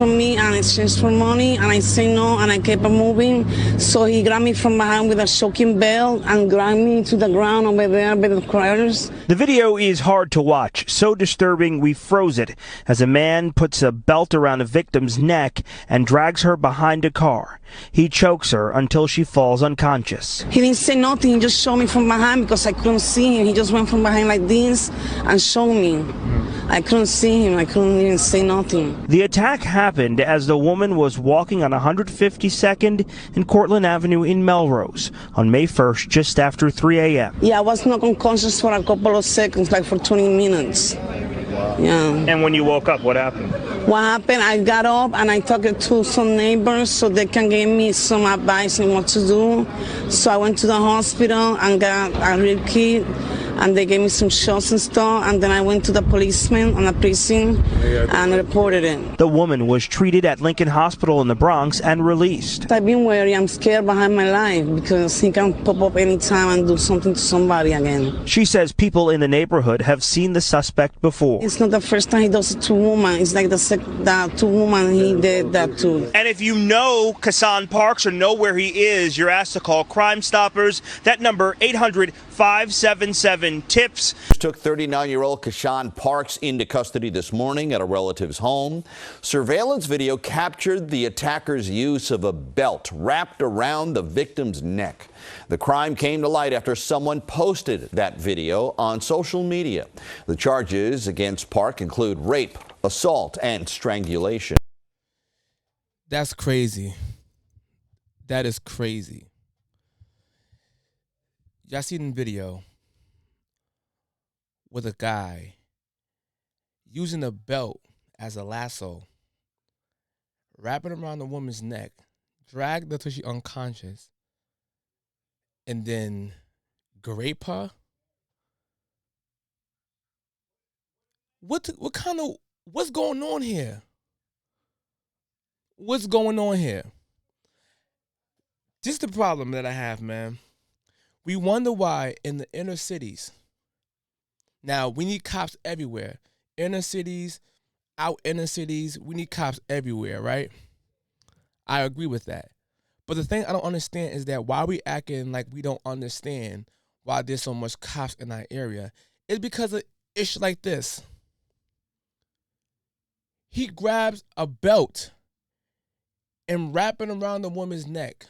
from me and exchanged for money, and I say no, and I kept on moving. So he grabbed me from behind with a choking belt and dragged me to the ground over there by the criers. The video is hard to watch, so disturbing we froze it as a man puts a belt around a victim's neck and drags her behind a car. He chokes her until she falls unconscious. He didn't say nothing, he just showed me from behind because I couldn't see him. He just went from behind like this and showed me. I couldn't see him, I couldn't even say nothing. The attack happened as the woman was walking on 152nd and Cortlandt Avenue in Melrose on May 1st, just after 3 a.m. Yeah, I was not unconscious for a couple of seconds, like for 20 minutes. Yeah. And when you woke up, what happened? What happened, I got up and I talked to some neighbors so they can give me some advice on what to do. So I went to the hospital and got a rib kit, and they gave me some shots and stuff, and then I went to the policeman on the prison and reported it. The woman was treated at Lincoln Hospital in the Bronx and released. I've been worried, I'm scared behind my life because he can pop up anytime and do something to somebody again. She says people in the neighborhood have seen the suspect before. It's not the first time he does it to women, it's like the two women he did that to. And if you know Kassan Parks or know where he is, you're asked to call Crime Stoppers. That number, 800-577-TIPS. Took 39-year-old Kassan Parks into custody this morning at a relative's home. Surveillance video captured the attacker's use of a belt wrapped around the victim's neck. The crime came to light after someone posted that video on social media. The charges against Park include rape, assault, and strangulation. That's crazy. That is crazy. Y'all seen the video with a guy using a belt as a lasso, wrapping around the woman's neck, dragged her till she's unconscious, and then grape her? What's going on here? What's going on here? This is the problem that I have, man. We wonder why in the inner cities. Now, we need cops everywhere. Inner cities, out inner cities, we need cops everywhere, right? I agree with that. But the thing I don't understand is that why we acting like we don't understand why there's so much cops in our area is because of issues like this. He grabs a belt and wrapping around the woman's neck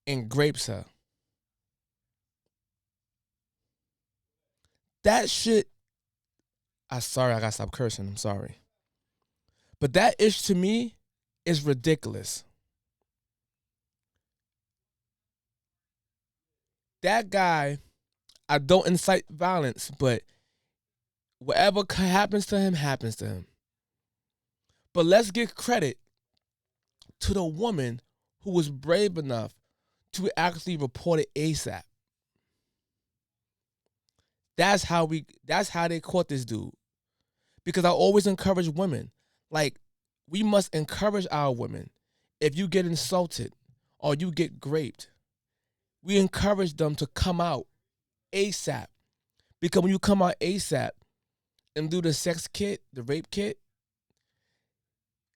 and grapes her. That shit, I'm sorry, I gotta stop cursing, I'm sorry. But that ish to me is ridiculous. That guy, I don't incite violence, but whatever happens to him, happens to him. But let's give credit to the woman who was brave enough to actually report it ASAP. That's how they caught this dude. Because I always encourage women. Like, we must encourage our women. If you get insulted or you get raped, we encourage them to come out ASAP. Because when you come out ASAP and do the sex kit, the rape kit,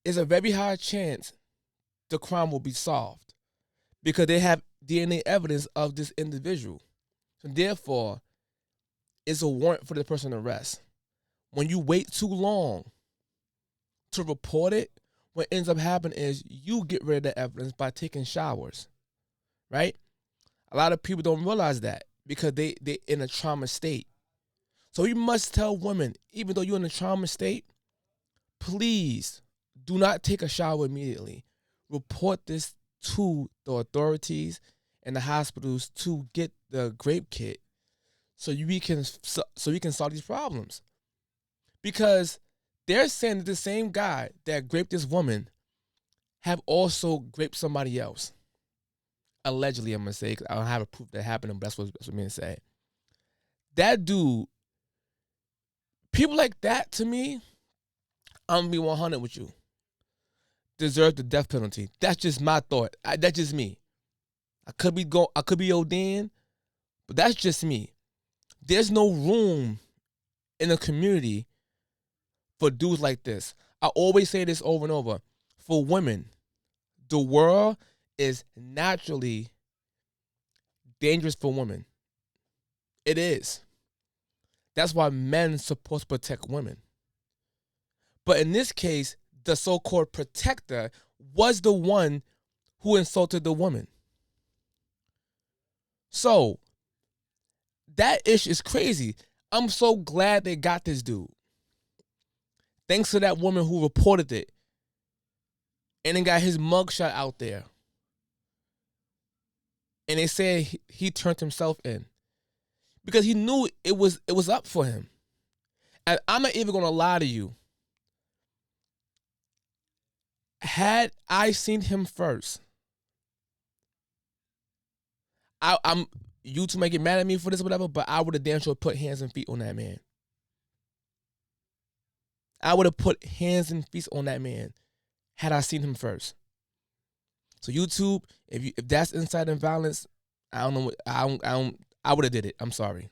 it's a very high chance the crime will be solved. Because they have DNA evidence of this individual. So therefore, it's a warrant for the person to arrest. When you wait too long to report it, what ends up happening is you get rid of the evidence by taking showers, right? A lot of people don't realize that because they in a trauma state. So you must tell women, even though you're in a trauma state, please do not take a shower immediately. Report this to the authorities and the hospitals to get the grape kit so we can solve these problems. Because they're saying that the same guy that raped this woman have also raped somebody else. Allegedly, I'm going to say, because I don't have a proof that happened, but that's what I'm going to say. That dude, people like that, to me, I'm going to be 100 with you, deserve the death penalty. That's just my thought. That's just me. I could be ODing, but that's just me. There's no room in the community for dudes like this. I always say this over and over. For women, the world is naturally dangerous for women. It is. That's why men supposed to protect women. But in this case, the so-called protector was the one who insulted the woman. So that issue is crazy. I'm so glad they got this dude. Thanks to that woman who reported it and then got his mugshot out there. And they said he turned himself in because he knew it was up for him. And I'm not even going to lie to you. Had I seen him first, I'm you two may get mad at me for this or whatever, but I would have damn sure put hands and feet on that man. I would have put hands and feet on that man had I seen him first. So YouTube, if that's incite and violence, I don't know what I would have did it. I'm sorry.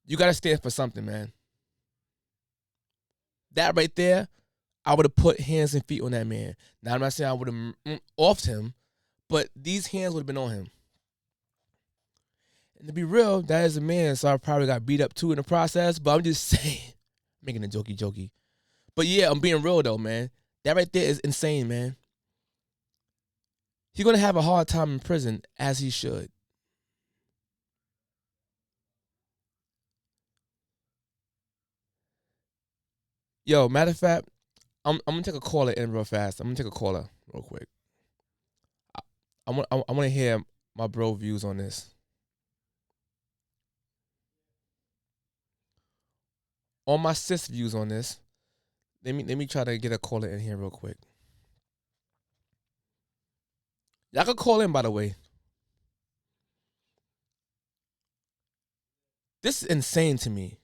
You gotta stand for something, man. That right there, I would have put hands and feet on that man. Now I'm not saying I would have offed him, but these hands would have been on him. And to be real, that is a man, so I probably got beat up too in the process. But I'm just saying, making a jokey. But yeah, I'm being real though, man. That right there is insane, man. He's gonna have a hard time in prison, as he should. Yo, matter of fact, I'm gonna take a caller in real fast. I'm gonna take a caller real quick. I want to hear my bro views on this. On my sis views on this. Let me try to get a caller in here real quick. Y'all can call in, by the way. This is insane to me.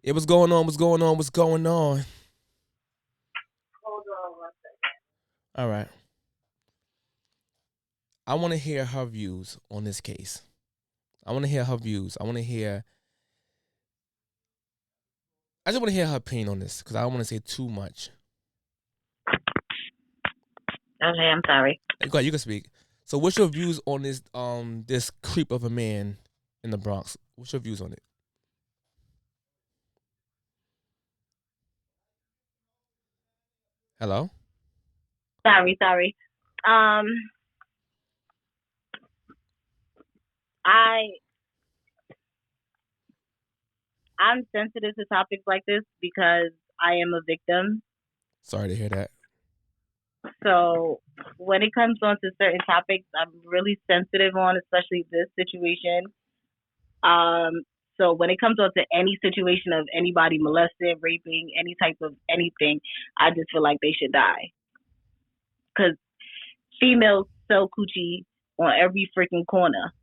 What's going on? Hold on 1 second. All right. I want to hear her views on this case. I just want to hear her opinion on this because I don't want to say too much. Okay, I'm sorry. Go ahead, you can speak. So what's your views on this this creep of a man in the Bronx? What's your views on it? Hello? Sorry. I'm sensitive to topics like this because I am a victim. Sorry to hear that. So when it comes on to certain topics, I'm really sensitive on, especially this situation. So when it comes on to any situation of anybody molested, raping, any type of anything, I just feel like they should die. Because females sell coochie on every freaking corner.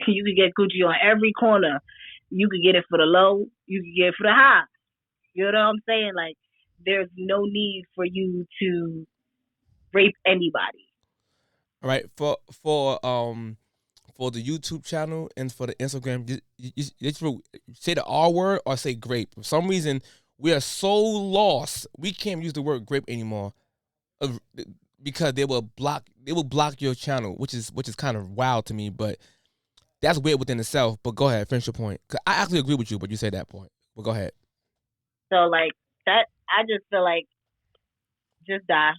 You could get coochie on every corner. You could get it for the low. You could get it for the high. You know what I'm saying? Like, there's no need for you to rape anybody. All right, for the YouTube channel and for the Instagram, you say the R word or say grape. For some reason, we are so lost. We can't use the word grape anymore, because they will block your channel, which is kind of wild to me. But that's weird within itself. But go ahead, finish your point. 'Cause I actually agree with you, but you say that point. But go ahead. So like that, I just feel like just die.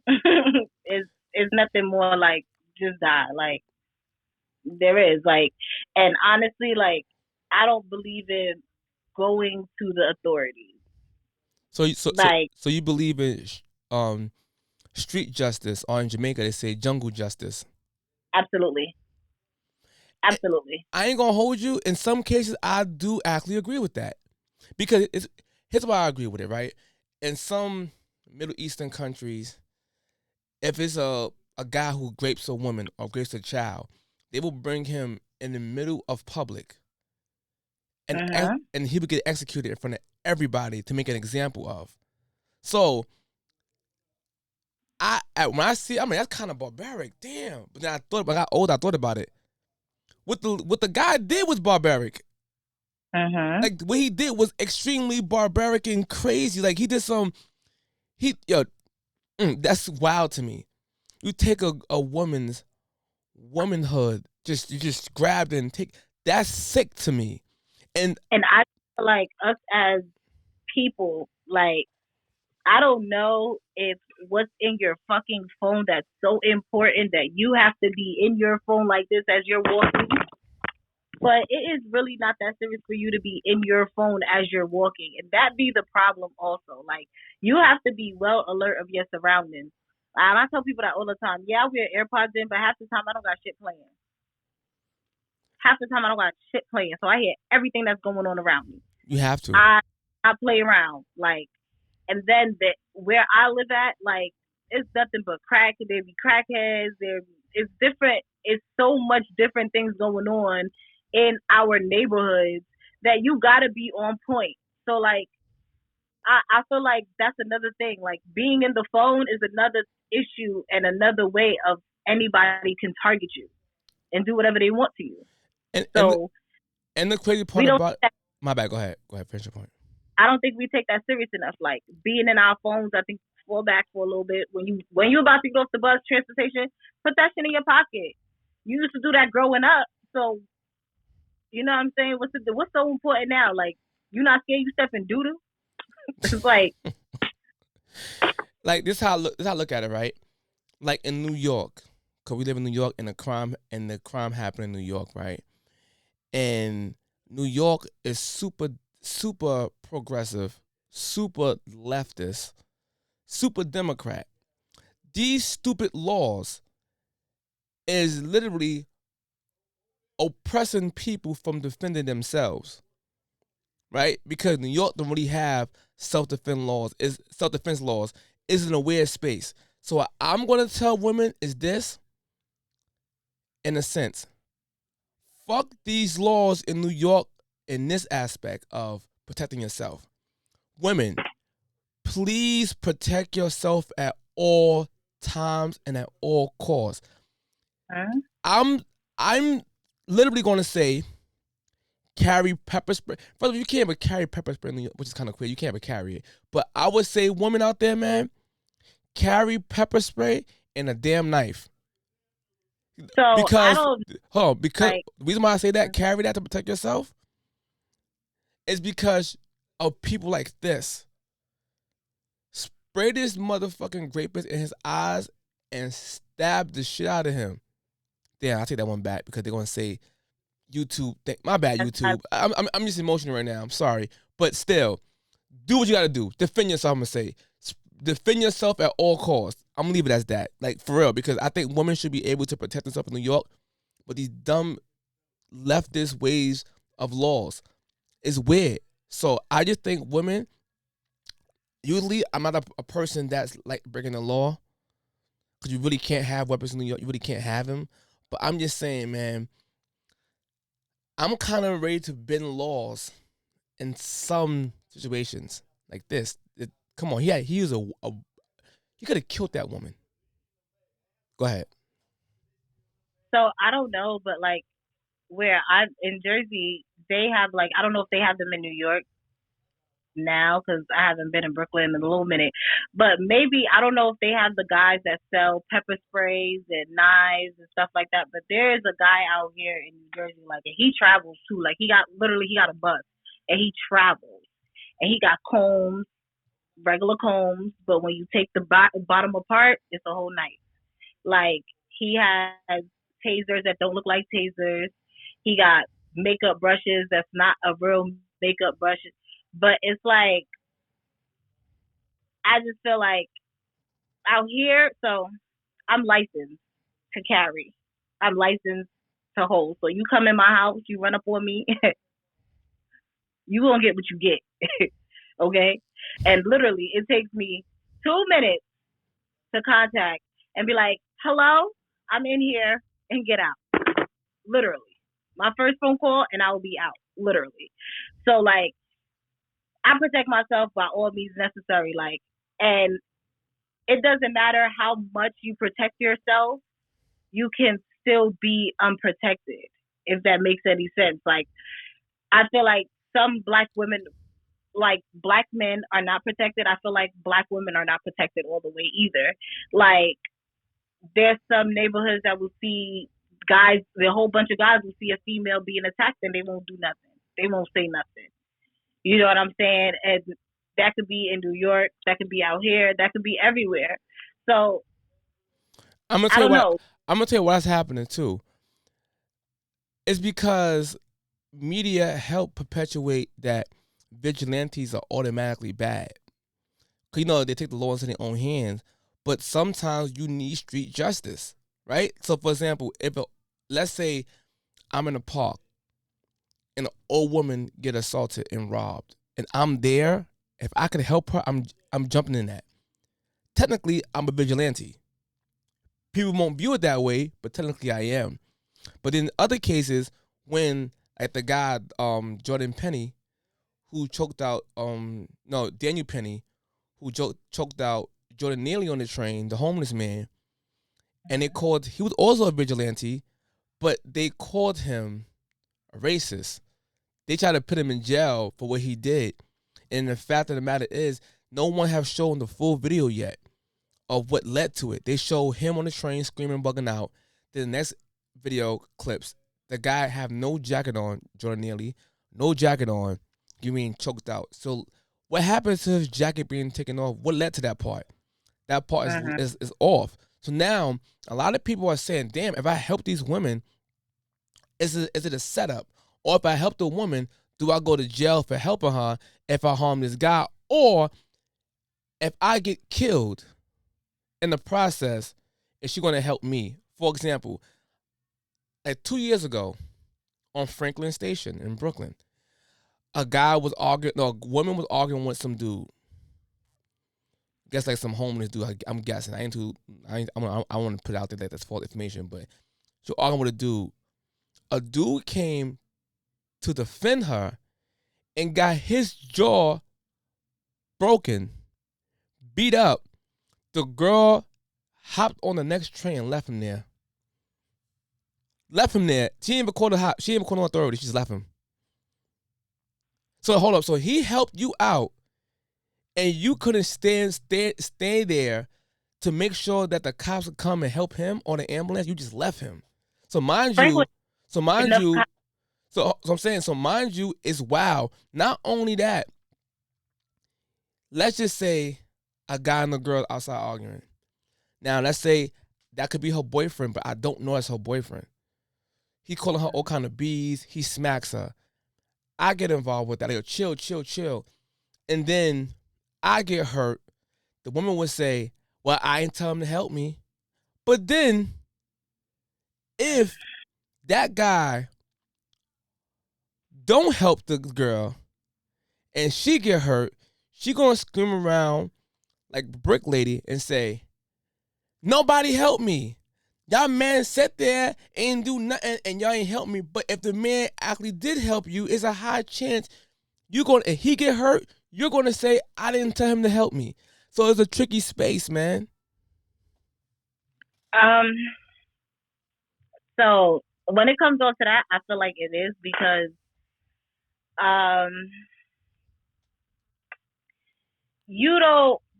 It's nothing more like just die. Like there is like, and honestly, like I don't believe in going to the authorities. So you believe in street justice, or in Jamaica they say jungle justice. Absolutely. I ain't gonna hold you. In some cases, I do actually agree with that, because here's why I agree with it. Right, in some Middle Eastern countries, if it's a guy who rapes a woman or rapes a child, they will bring him in the middle of public, and he would get executed in front of everybody to make an example of. So when I see, I mean, that's kind of barbaric. Damn. But then when I got older, I thought about it. What the guy did was barbaric. Like what he did was extremely barbaric and crazy. Like he did that's wild to me. You take a woman's womanhood, you just grabbed and take. That's sick to me. And I feel like us as people, like, I don't know if what's in your fucking phone that's so important that you have to be in your phone like this as you're walking. But it is really not that serious for you to be in your phone as you're walking. And that be the problem also. Like, you have to be well alert of your surroundings. And I tell people that all the time. Yeah, I wear AirPods in, but half the time I don't got shit playing. Half the time I don't got shit playing. So I hear everything that's going on around me. you have to. I play around. Like, and then where I live at, like, it's nothing but crack. There be crackheads. It's different. It's so much different things going on in our neighborhoods that you gotta be on point. So like, I feel like that's another thing. Like, being in the phone is another issue and another way of anybody can target you and do whatever they want to you. And the crazy part about my bad. Go ahead. Finish your point. I don't think we take that serious enough. Like, being in our phones, I think fall back for a little bit. When you about to go off the bus, transportation, put that shit in your pocket. You used to do that growing up, so you know what I'm saying. What's so important now? Like, you not scared you step in doo doo? It's like, like this how I look at it, right? Like in New York, cause we live in New York, and the crime happened in New York, right? And New York is super progressive, super leftist, super Democrat. These stupid laws is literally oppressing people from defending themselves, right? Because New York don't really have self-defense laws. Is in a weird space. So what I'm gonna tell women is this, in a sense, fuck these laws in New York in this aspect of protecting yourself. Women, please protect yourself at all times and at all costs. I'm literally going to say carry pepper spray. First of all, you can't even carry pepper spray in New York, which is kind of queer. You can't even carry it. But I would say, women out there, man, carry pepper spray and a damn knife. So because like, the reason why I say that, carry that to protect yourself, is because of people like this. Spray this motherfucking rapist in his eyes and stab the shit out of him. Damn, I'll take that one back because they're gonna say YouTube. My bad, YouTube. I'm just emotional right now. I'm sorry, but still, do what you gotta do. Defend yourself. I'm gonna say, defend yourself at all costs. I'm gonna leave it as that, like, for real, because I think women should be able to protect themselves in New York, but these dumb leftist ways of laws is weird. So I just think women. Usually, I'm not a person that's like breaking the law, because you really can't have weapons in New York. You really can't have them. But I'm just saying, man, I'm kind of ready to bend laws in some situations like this. Come on, he could have killed that woman. Go ahead. so I don't know, but like, where I'm in Jersey, they have, like, I don't know if they have them in New York now because I haven't been in Brooklyn in a little minute. But maybe, I don't know if they have the guys that sell pepper sprays and knives and stuff like that. But there is a guy out here in New Jersey, like, and he travels too. Like, he got a bus and he travels, and he got combs, regular combs. But when you take the bottom apart, it's a whole knife. Like, he has tasers that don't look like tasers. He got makeup brushes that's not a real makeup brush. But it's like, I just feel like out here, so I'm licensed to carry. I'm licensed to hold. So you come in my house, you run up on me, you gonna get what you get. Okay? And literally, it takes me 2 minutes to contact and be like, hello, I'm in here, and get out. Literally. My first phone call, and I will be out. Literally. So, like, I protect myself by all means necessary. Like, and it doesn't matter how much you protect yourself, you can still be unprotected, if that makes any sense. Like, I feel like some black women, like black men are not protected. I feel like black women are not protected all the way either. Like there's some neighborhoods that will see guys, a whole bunch of guys will see a female being attacked and they won't do nothing. They won't say nothing. You know what I'm saying? And that could be in New York, that could be out here, that could be everywhere. So I'm gonna I tell you don't what. know. I'm gonna tell you what's happening too. It's because media help perpetuate that vigilantes are automatically bad. 'Cause, you know, they take the law into their own hands. But sometimes you need street justice, right? So, for example, let's say I'm in a park and an old woman get assaulted and robbed, and I'm there. If I could help her, I'm jumping in that. Technically, I'm a vigilante. People won't view it that way, but technically I am. But in other cases, when like the guy Jordan Penny, who choked out Daniel Penny, who choked out Jordan Neely on the train, the homeless man, and he was also a vigilante, but they called him a racist. They tried to put him in jail for what he did. And the fact of the matter is, no one has shown the full video yet of what led to it. They show him on the train screaming, bugging out. Then the next video clips, the guy have no jacket on, Jordan Neely, no jacket on, you mean choked out. So what happens to his jacket being taken off? What led to that part? That part is off. So now a lot of people are saying, damn, if I help these women, is it a setup? Or if I help the woman, do I go to jail for helping her if I harm this guy? Or if I get killed in the process, is she going to help me? For example, like 2 years ago on Franklin Station in Brooklyn, a woman was arguing with some dude. Guess like some homeless dude. I'm guessing. I want to put it out there that that's false information, but she was arguing with a dude. A dude came to defend her and got his jaw broken, beat up. The girl hopped on the next train and left him there. Left him there. She didn't even call the authority. She just left him. So hold up. So he helped you out, and you couldn't stay there to make sure that the cops would come and help him on the ambulance. You just left him. So mind you, I'm saying, so mind you, it's wild. Not only that, let's just say a guy and a girl outside arguing. Now, let's say that could be her boyfriend, but I don't know it's her boyfriend. He calling her all kind of B's. He smacks her. I get involved with that. I go, chill. And then I get hurt. The woman would say, well, I ain't tell him to help me. But then, if that guy don't help the girl and she get hurt, she gonna scream around like Brick Lady and say, nobody help me. Y'all man sat there and do nothing and y'all ain't help me. But if the man actually did help you, it's a high chance if he get hurt, you're gonna say, I didn't tell him to help me. So it's a tricky space, man. So when it comes on to that, I feel like it is because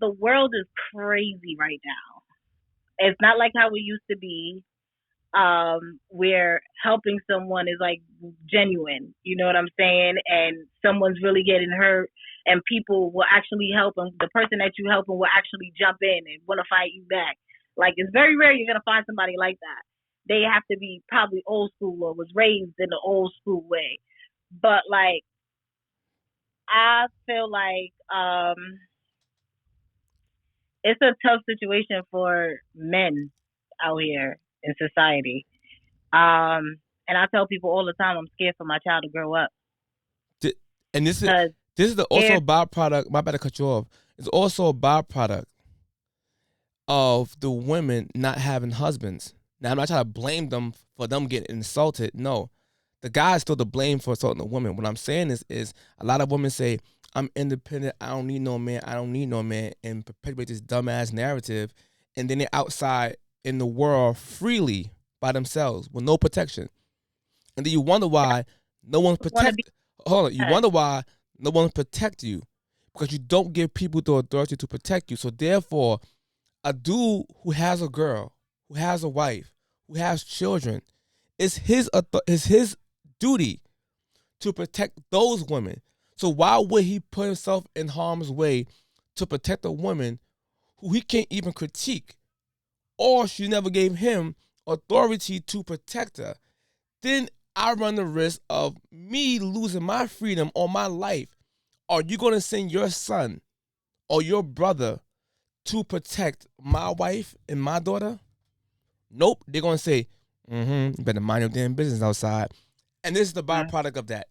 the world is crazy right now. It's not like how it used to be, where helping someone is like genuine. You know what I'm saying? And someone's really getting hurt, and people will actually help them. The person that you helping will actually jump in and want to fight you back. Like, it's very rare you're gonna find somebody like that. They have to be probably old school or was raised in the old school way. But like, I feel like it's a tough situation for men out here in society. And I tell people all the time, I'm scared for my child to grow up. And this is also a byproduct. My bad to cut you off. It's also a byproduct of the women not having husbands. Now, I'm not trying to blame them for them getting insulted. No, the guy is still to blame for assaulting the woman. What I'm saying is a lot of women say, I'm independent, I don't need no man, and perpetuate this dumbass narrative, and then they're outside in the world freely by themselves with no protection. And then you wonder why no one's protecting. hold on. You wonder why no one protect you, because you don't give people the authority to protect you. So therefore, a dude who has a girl, who has a wife, who has children, it's his duty to protect those women. So why would he put himself in harm's way to protect a woman who he can't even critique, or she never gave him authority to protect her? Then I run the risk of me losing my freedom or my life. Are you going to send your son or your brother to protect my wife and my daughter? Nope. They're going to say, you better mind your damn business outside. And this is the byproduct of that.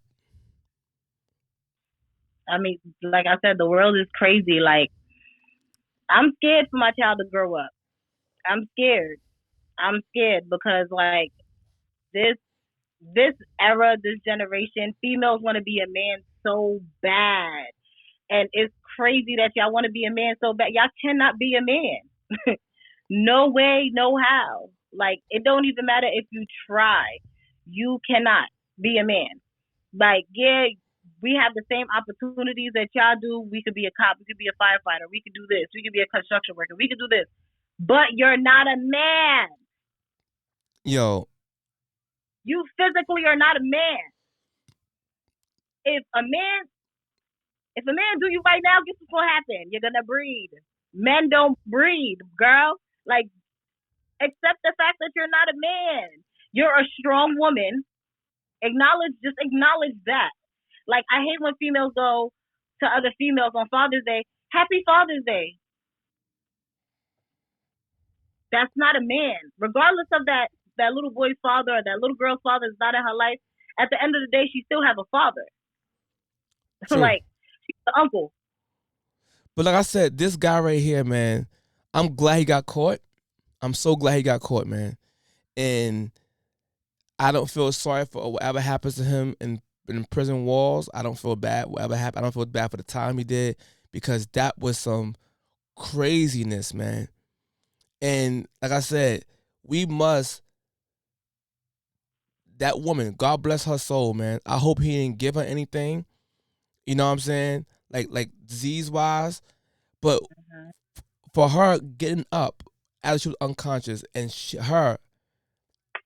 I mean, like I said, the world is crazy. Like, I'm scared for my child to grow up. I'm scared. I'm scared because, like, this era, this generation, females want to be a man so bad. And it's crazy that y'all want to be a man so bad. Y'all cannot be a man. No way, no how. Like, it don't even matter if you try. You cannot be a man. Like, yeah, we have the same opportunities that y'all do. We could be a cop. We could be a firefighter. We could do this. We could be a construction worker. We could do this. But you're not a man. Yo. You physically are not a man. If a man do you right now, guess what's gonna happen? You're gonna breed. Men don't breed, girl. Like, accept the fact that you're not a man. You're a strong woman. Just acknowledge that. Like, I hate when females go to other females on Father's Day, Happy Father's Day. That's not a man. Regardless of that little boy's father or that little girl's father is not in her life, at the end of the day, she still have a father. Like, she's the uncle. But like I said, this guy right here, man, I'm glad he got caught. I'm so glad he got caught, man. And I don't feel sorry for whatever happens to him in prison walls. I don't feel bad. Whatever happened, I don't feel bad for the time he did, because that was some craziness, man. And like I said, that woman, God bless her soul, man. I hope he didn't give her anything. You know what I'm saying? Like disease-wise. But for her getting up as she was unconscious, and her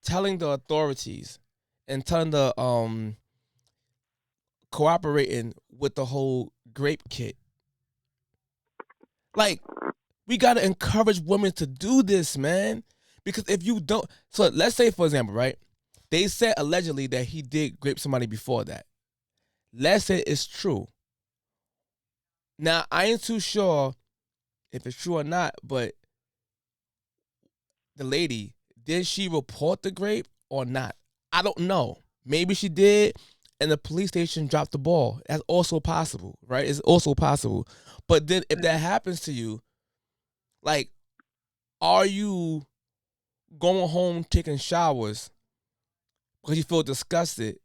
telling the authorities and telling the cooperating with the whole grape kit. Like, we gotta encourage women to do this, man. Because if you don't, so let's say, for example, right? They said allegedly that he did grape somebody before that. Let's say it's true. Now, I ain't too sure if it's true or not, but the lady, did she report the grape or not? I don't know. Maybe she did, and the police station dropped the ball. That's also possible, right? It's also possible. But then if that happens to you, like, are you going home taking showers because you feel disgusted,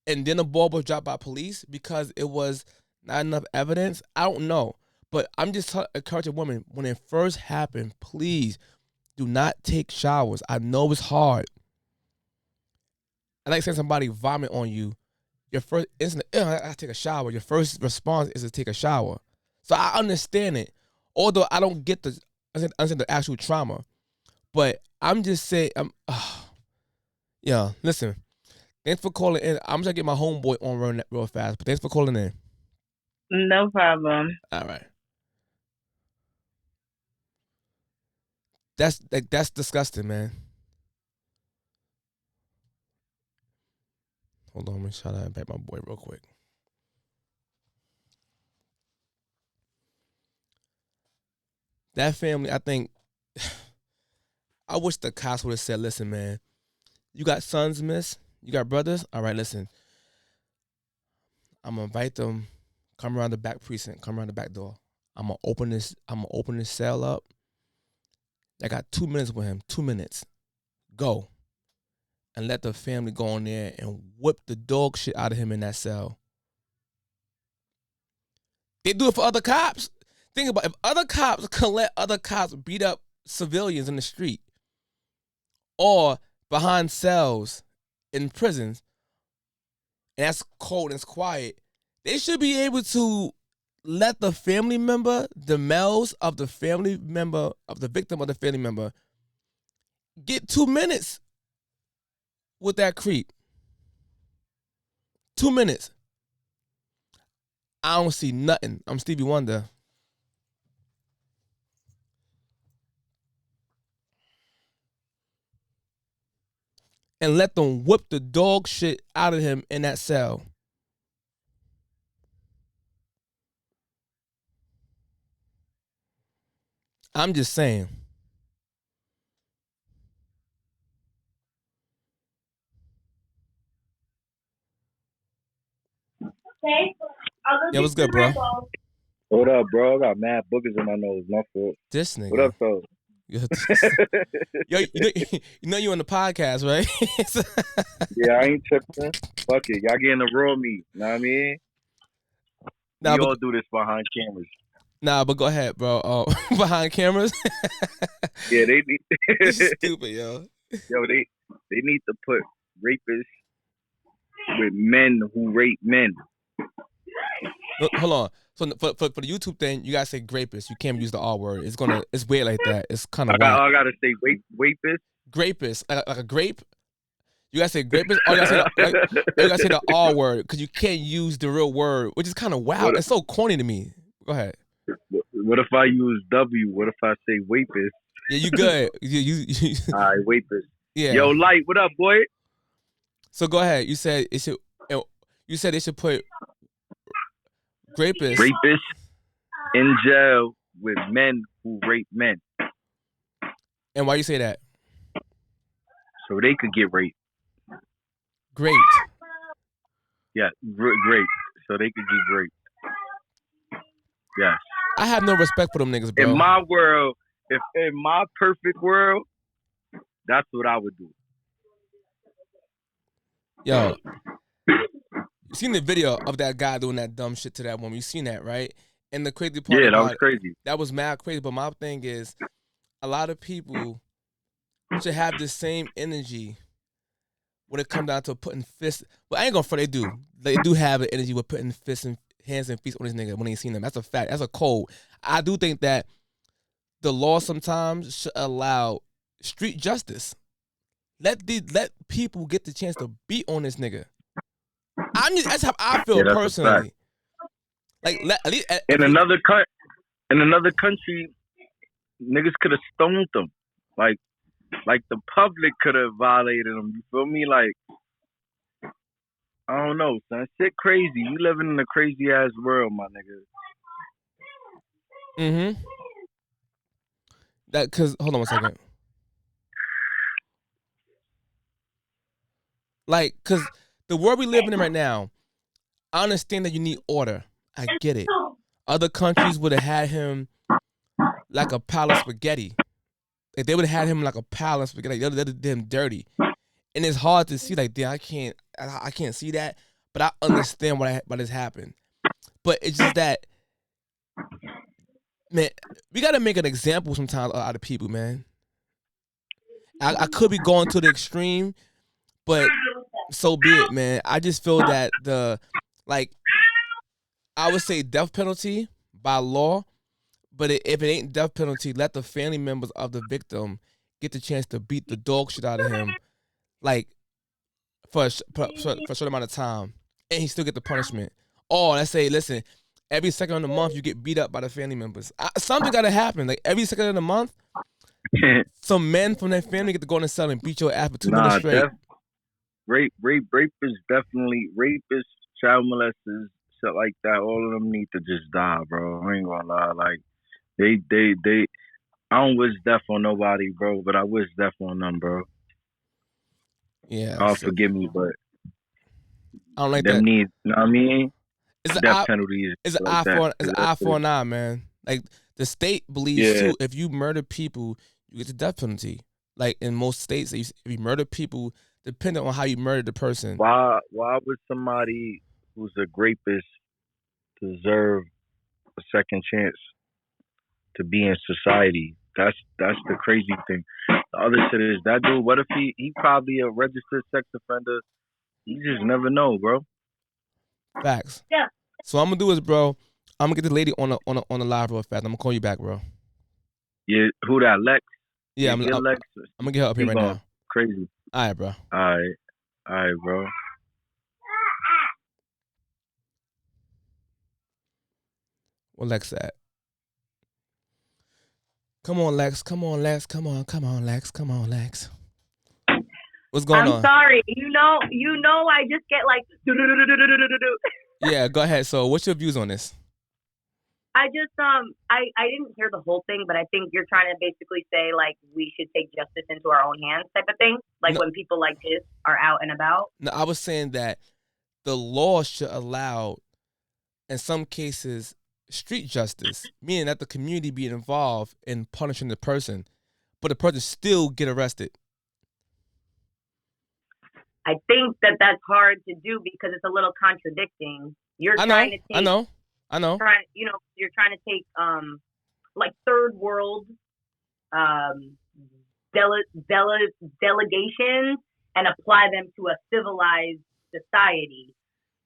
and then the ball was dropped by police because it was not enough evidence? I don't know. But I'm just encouraging women, when it first happened, please do not take showers. I know it's hard. I like saying somebody vomit on you. Your first instant, I take a shower. Your first response is to take a shower. So I understand it. Although I don't get understand the actual trauma. But I'm just saying, yeah, listen. Thanks for calling in. I'm just going to get my homeboy on real fast. But thanks for calling in. No problem. All right. That's disgusting, man. Hold on, let me shout out back my boy real quick. That family, I think, I wish the cops would have said, listen, man, you got sons, miss? You got brothers? All right, listen. I'm going to invite them, come around the back precinct, come around the back door. I'm going to open this cell up. I got 2 minutes with him, 2 minutes. Go. And let the family go in there and whip the dog shit out of him in that cell. They do it for other cops. Think about it. If other cops can let other cops beat up civilians in the street or behind cells in prisons, and that's cold and it's quiet, they should be able to let the family member, the males of the family member, of the victim of the family member, get 2 minutes with that creep. 2 minutes. I don't see nothing. I'm Stevie Wonder. And let them whip the dog shit out of him in that cell. I'm just saying. Yeah, what's good, bro? What up, bro? I got mad boogers in my nose. My fault. This nigga. What up, though? Yo, you know you on the podcast, right? Yeah, I ain't tripping. Fuck it. Y'all getting the real me. Know what I mean? Nah, we all do this behind cameras. Nah, but go ahead, bro. Behind cameras? Yeah, they need... Stupid, yo. Yo, they need to put rapists with men who rape men. Look, hold on. So for the YouTube thing, you gotta say grapist. You can't use the R word. It's weird like that. It's kind of I gotta say rapist. Grapist, like a grape. You gotta say grapist, or you gotta say the R word because you can't use the real word, which is kind of wild. It's so corny to me. Go ahead. What if I use W? What if I say rapist? Yeah, you good. You All right, rapist. Yeah. Yo, Light, what up, boy? So go ahead. You said it should. You said they should put rapists in jail with men who rape men. And why you say that? So they could get raped. Great. Yeah, great. So they could get raped. Yes. I have no respect for them niggas, bro. In my world, if in my perfect world, that's what I would do. Yo, you seen the video of that guy doing that dumb shit to that woman? You seen that, right? And the crazy part, yeah, that was crazy. That was mad crazy. But my thing is, a lot of people should have the same energy when it comes down to putting fists. Well, I ain't gonna front. They do. They do have an energy with putting fists and hands and feet on this nigga when they seen them. That's a fact. That's a code. I do think that the law sometimes should allow street justice. Let people get the chance to beat on this nigga. That's how I feel personally. Like in another country, niggas could have stoned them. Like the public could have violated them. You feel me? Like, I don't know, son. Shit crazy. You living in a crazy ass world, my nigga. Mm-hmm. Cause hold on one second. Like, cause the world we living in right now, I understand that you need order. I get it. Other countries would have had him like a pile of spaghetti. Like they would have had him like a pile of spaghetti. They did him dirty, and it's hard to see. Like, damn, I can't see that, but I understand what has happened. But it's just that, man, we got to make an example sometimes out of people, man. I could be going to the extreme, but so be it, man. I just feel that I would say death penalty by law, but if it ain't death penalty, let the family members of the victim get the chance to beat the dog shit out of him, like for a short amount of time, and he still get the punishment. Or let's say, listen, every second of the month you get beat up by the family members. Something got to happen. Like every second of the month, some men from that family get to go in the cell and beat your ass for 2 minutes straight. Rape is definitely rapists, child molesters, shit like that. All of them need to just die, bro. I ain't gonna lie. Like they I don't wish death on nobody, bro, but I wish death on them, bro. Yeah. Forgive me, but I don't like them that. need, you know what I mean? It's death penalty. It's an eye for an eye, man. Like the state believes too. If you murder people, you get the death penalty. Like in most states, if you murder people, depending on how you murdered the person. Why would somebody who's a rapist deserve a second chance to be in society? That's the crazy thing. The other shit is that dude. What if he probably a registered sex offender? You just never know, bro. Facts. Yeah. So what I'm gonna do is, bro, I'm gonna get the lady on the live real fast. I'm gonna call you back, bro. Yeah, who that, Lex? Yeah, Get Lex. I'm gonna get her up here He right going now. crazy. All right, bro. All right, bro. Where Lex at? Come on, Lex. Come on, Lex. Come on, Lex. Come on, Lex. What's going I'm on? sorry. You know, I just get like. Yeah, go ahead. So, what's your views on this? I just I didn't hear the whole thing, but I think you're trying to basically say like we should take justice into our own hands type of thing. Like No. when people like this are out and about. No, I was saying that the law should allow, in some cases, street justice, meaning that the community be involved in punishing the person, but the person still get arrested. I think that that's hard to do because it's a little contradicting. You're trying to take. I know. You're trying to take like third world delegations and apply them to a civilized society.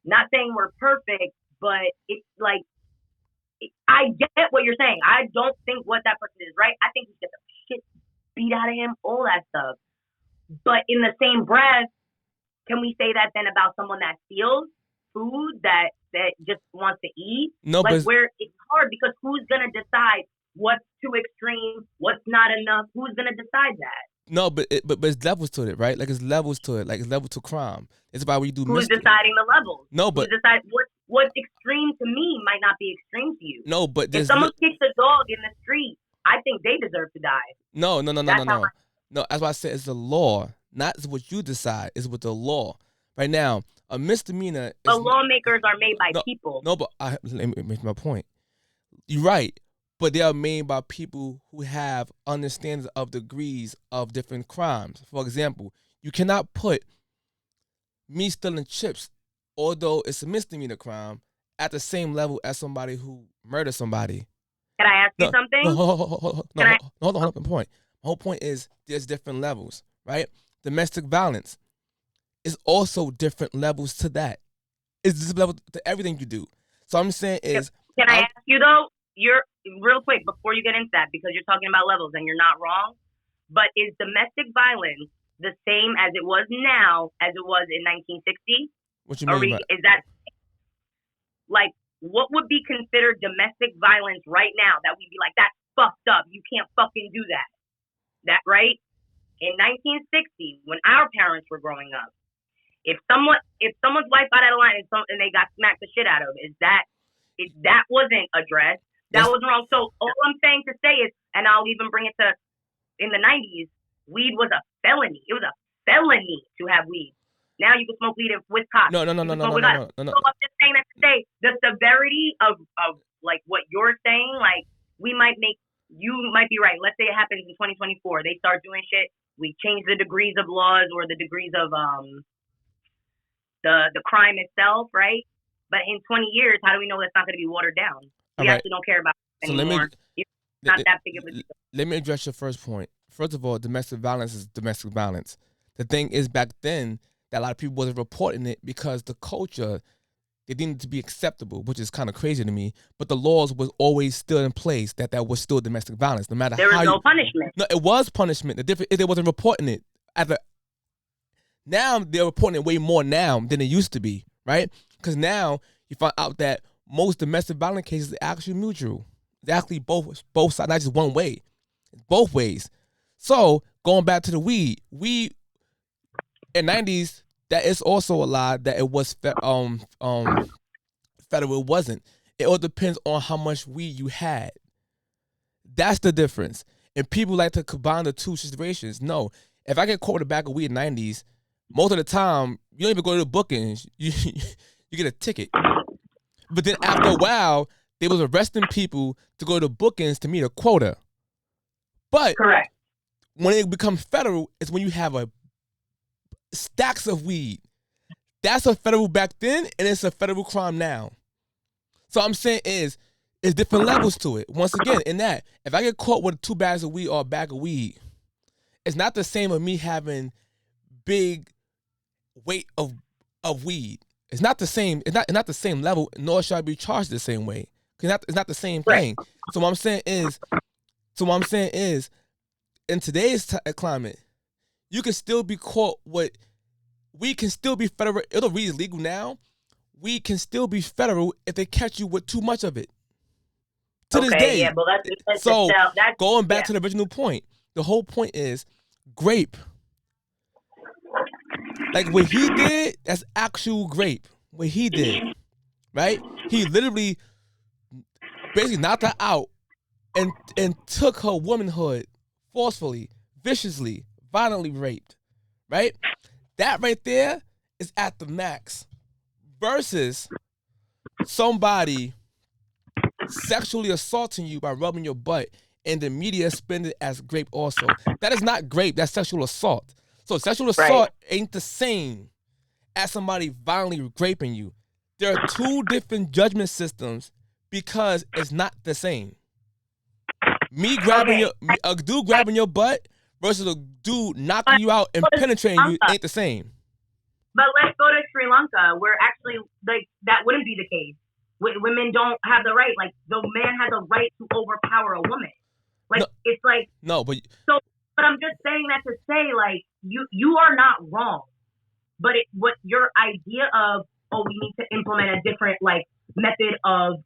Not saying we're perfect, but it's like I get what you're saying. I don't think what that person is right. I think he gets the shit beat out of him, all that stuff. But in the same breath, can we say that then about someone that steals food that just wants to eat? No, like but where it's hard because who's gonna decide what's too extreme, what's not enough? Who's gonna decide that? no, but it's levels to it, right? Like it's levels to it. Like it's levels to crime. It's about when you do. Who's deciding the levels? No, but who's decide what's extreme to me might not be extreme to you. No, but if someone kicks a dog in the street, I think they deserve to die. No. No, that's why I said it's the law, not what you decide. It's with the law. Right now, a misdemeanor. The lawmakers are made by people. No, but let me make my point. You're right, but they are made by people who have understandings of degrees of different crimes. For example, you cannot put me stealing chips, although it's a misdemeanor crime, at the same level as somebody who murdered somebody. Can I ask you something? Hold on. My whole point is there's different levels, right? Domestic violence is also different levels to that. It's this level to everything you do. So I'm saying is, can I ask you though? You're real quick before you get into that because you're talking about levels and you're not wrong. But is domestic violence the same as it was now as it was in 1960? What you mean? Is that like what would be considered domestic violence right now that we'd be like that's fucked up? You can't fucking do that. That right? In 1960, when our parents were growing up, if someone's wife got out of line and they got smacked the shit out of, that wasn't addressed. That was wrong. So all I'm saying to say is, and I'll even bring it to in the 90s, weed was a felony. It was a felony to have weed. Now you can smoke weed with cops. No. So I'm just saying that to say the severity of like what you're saying, like you might be right. Let's say it happens in 2024. They start doing shit. We change the degrees of laws or the degrees of the crime itself, right? But in 20 years, how do we know that's not going to be watered down? We actually don't care about it anymore. It's not that big of a deal. Let me address your first point. First of all, domestic violence is domestic violence. The thing is, back then, that a lot of people wasn't reporting it because the culture, they deemed it to be acceptable, which is kind of crazy to me. But the laws was always still in place that was still domestic violence, no matter how. There was no punishment. No, it was punishment. The difference is they wasn't reporting it. Now they're reporting it way more now than it used to be, right? Because now you find out that most domestic violence cases are actually mutual. It's actually both sides, not just one way. It's both ways. So going back to the weed in 90s, that is also a lie that it was federal. It wasn't. It all depends on how much weed you had. That's the difference. And people like to combine the two situations. No, if I get caught with a bag of weed in the 90s, most of the time you don't even go to the bookings. You get a ticket. But then after a while, they was arresting people to go to bookings to meet a quota. But correct. When it becomes federal, it's when you have stacks of weed. That's a federal back then, and it's a federal crime now. So I'm saying it's different levels to it. Once again, in that, if I get caught with 2 bags of weed or a bag of weed, it's not the same as me having big weight of weed. It's not the same. It's not the same level, nor should I be charged the same way. It's not the same thing. So what I'm saying is, in today's climate, you can still be caught with. We can still be federal. It'll be legal now. We can still be federal if they catch you with too much of it. To this day. Yeah, but that's going back to the original point, the whole point is grape. Like what he did, that's actual grape. What he did, right? He literally basically knocked her out and took her womanhood forcefully, viciously, violently raped, right? That right there is at the max versus somebody sexually assaulting you by rubbing your butt and the media spin it as grape also. That is not grape, that's sexual assault. So sexual assault ain't the same as somebody violently raping you. There are two different judgment systems because it's not the same. A dude grabbing your butt versus a dude knocking you out and penetrating you ain't the same. But let's go to Sri Lanka, where actually, like, that wouldn't be the case. Women don't have the right. Like, the man has a right to overpower a woman. Like, no, it's like... No, but... So, but I'm just saying that to say, like, you are not wrong. But what your idea of, we need to implement a different, like, method of,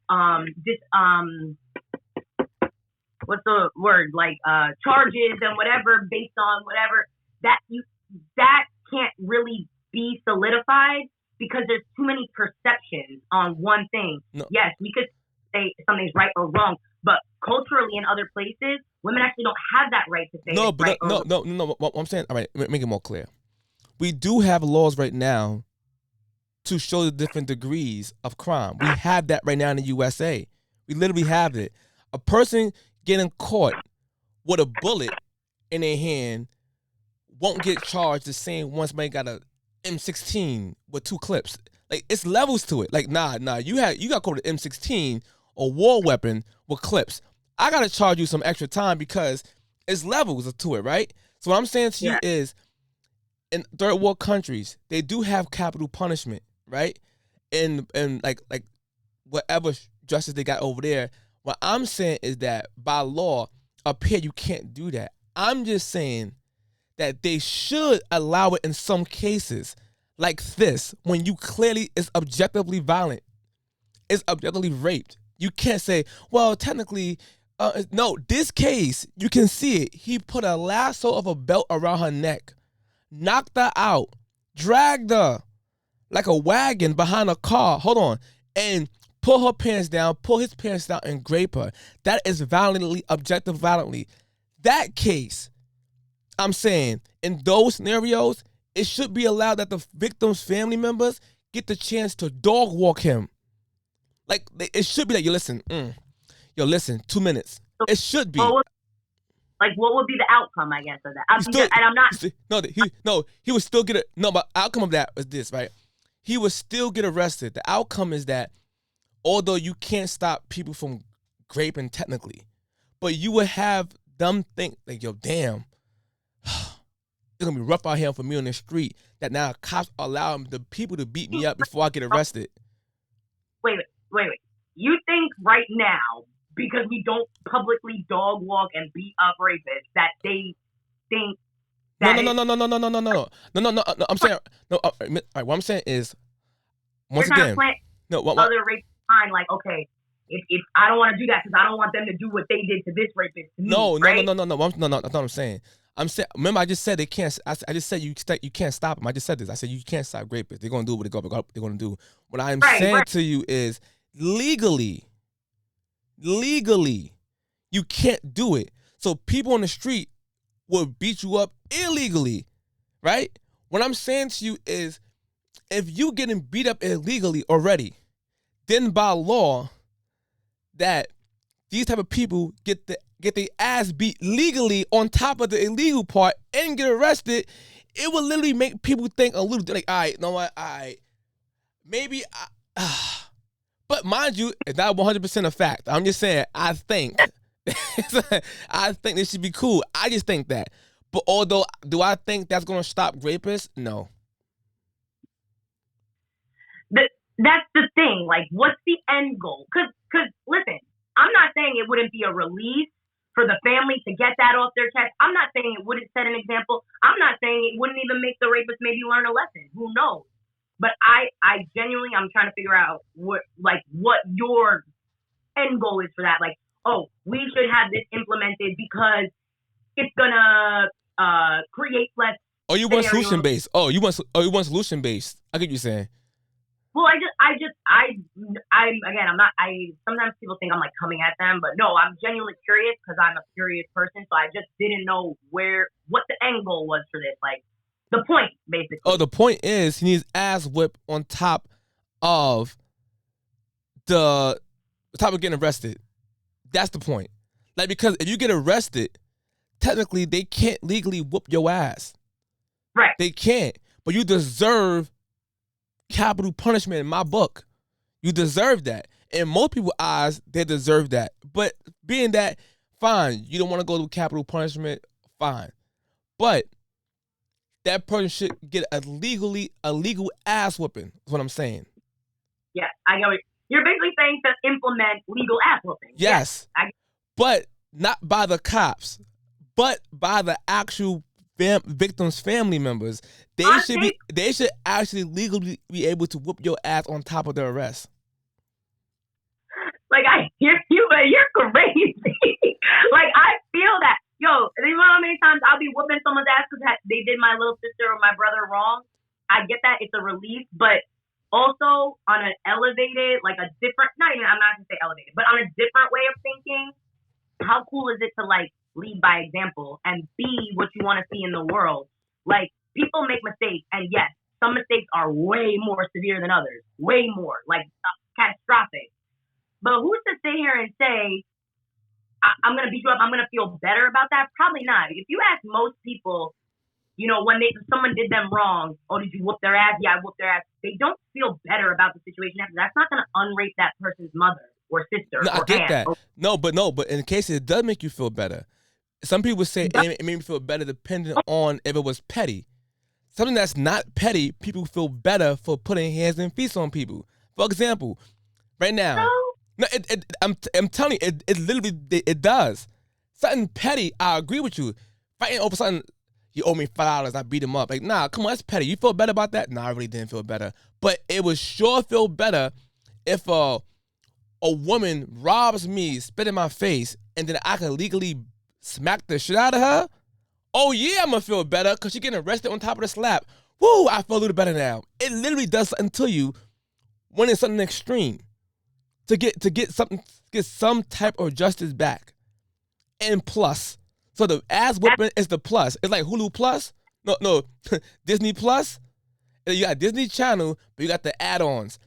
what's the word? Like, charges and whatever, based on whatever, that can't really be solidified because there's too many perceptions on one thing. No. Yes, we could say something's right or wrong, but culturally in other places, women actually don't have that right to say no. What I'm saying, all right, make it more clear. We do have laws right now to show the different degrees of crime. We have that right now in the USA. We literally have it. A person getting caught with a bullet in their hand won't get charged the same once somebody got a M16 with 2 clips. Like, it's levels to it. Like, nah, you got caught with an M16 or war weapon with clips. I gotta charge you some extra time because it's levels to it, right? So what I'm saying to you is, in third world countries, they do have capital punishment, right? And like whatever justice they got over there. What I'm saying is that by law, up here you can't do that. I'm just saying that they should allow it in some cases like this, when you clearly is objectively violent, is objectively raped. You can't say, well, technically, no, this case, you can see it. He put a lasso of a belt around her neck, knocked her out, dragged her like a wagon behind a car, and pull her pants down, pull his pants down, and grape her. That is objective violently. That case, I'm saying, in those scenarios, it should be allowed that the victim's family members get the chance to dog walk him. Like, it should be like, listen, 2 minutes. It should be. What would be the outcome, I guess, of that? He would still get it. No, but outcome of that was this, right? He would still get arrested. The outcome is that, although you can't stop people from graping technically, but you would have them think, like, yo, damn, it's gonna be rough out here for me on the street, that now cops allow the people to beat me up before I get arrested. Wait. You think right now, because we don't publicly dog walk and beat up rapists, that they think that No. I'm saying, all right, what I'm saying is, once again, other rapists mind, like, okay, if I don't want to do that because I don't want them to do what they did to this rapist to me. No. That's what I'm saying. Remember, I just said they can't. I just said you can't stop them. I just said this. I said you can't stop rapists. They're gonna do what they're gonna do. What I'm saying to you is, legally, you can't do it. So people on the street will beat you up illegally, right? What I'm saying to you is, if you getting beat up illegally already, then by law, that these type of people get their ass beat legally on top of the illegal part and get arrested, it will literally make people think a little, like, all right, you know what, all right, maybe, but mind you, it's not 100% a fact. I'm just saying, I think this should be cool. I just think that. But although, do I think that's going to stop rapists? No. The that's the thing. Like, what's the end goal? Because listen, I'm not saying it wouldn't be a release for the family to get that off their chest. I'm not saying it wouldn't set an example. I'm not saying it wouldn't even make the rapist maybe learn a lesson. Who knows? But I genuinely, I'm trying to figure out what your end goal is for that. Like, oh, we should have this implemented because it's gonna create less. Oh, you want solution based? Oh, you want solution based? I get what you're saying. Well, I'm not. Sometimes people think I'm like coming at them, but no, I'm genuinely curious because I'm a curious person. So I just didn't know what the end goal was for this. Like the point, basically. Oh, the point is he needs ass whip on top of getting arrested. That's the point. Like, because if you get arrested, technically they can't legally whoop your ass. Right. They can't. But you deserve capital punishment in my book. You deserve that. In most people's eyes, they deserve that. But being that, fine, you don't want to go to capital punishment, fine. But that person should get a legal ass whooping, is what I'm saying. Yeah, I know. You're basically saying to implement legal ass whooping. Yes. But not by the cops, but by the actual victims' family members. They should actually legally be able to whoop your ass on top of the arrest. Like, I hear you, but you're crazy. Like, I feel that. Yo, you know how many times I'll be whooping someone's ass because they did my little sister or my brother wrong? I get that. It's a relief, but also on an elevated, like a different, I'm not going to say elevated, but on a different way of thinking, how cool is it to, like, lead by example and be what you want to see in the world? Like, people make mistakes, and yes, some mistakes are way more severe than others. Way more, like, catastrophic. But who's to sit here and say, I'm going to beat you up, I'm going to feel better about that? Probably not. If you ask most people, you know, when someone did them wrong, oh, did you whoop their ass? Yeah, I whooped their ass. They don't feel better about the situation after. That's not going to unrape that person's mother or sister or I get aunt. that. No, but in case it does make you feel better. Some people say it made me feel better depending on if it was petty. Something that's not petty, people feel better for putting hands and feet on people. For example, right now, I'm telling you, it literally it does. Something petty, I agree with you. Fighting over something, you owe me $5, I beat him up. Like, nah, come on, that's petty. You feel better about that? Nah, I really didn't feel better. But it would sure feel better if a woman robs me, spit in my face, and then I can legally smack the shit out of her. Oh yeah, I'm gonna feel better because she's getting arrested on top of the slap. Woo, I feel a little better now. It literally does something to you when it's something extreme. To get some type of justice back. And plus. So the ass whipping is the plus. It's like Hulu Plus. No, Disney Plus. You got Disney Channel, but you got the add-ons.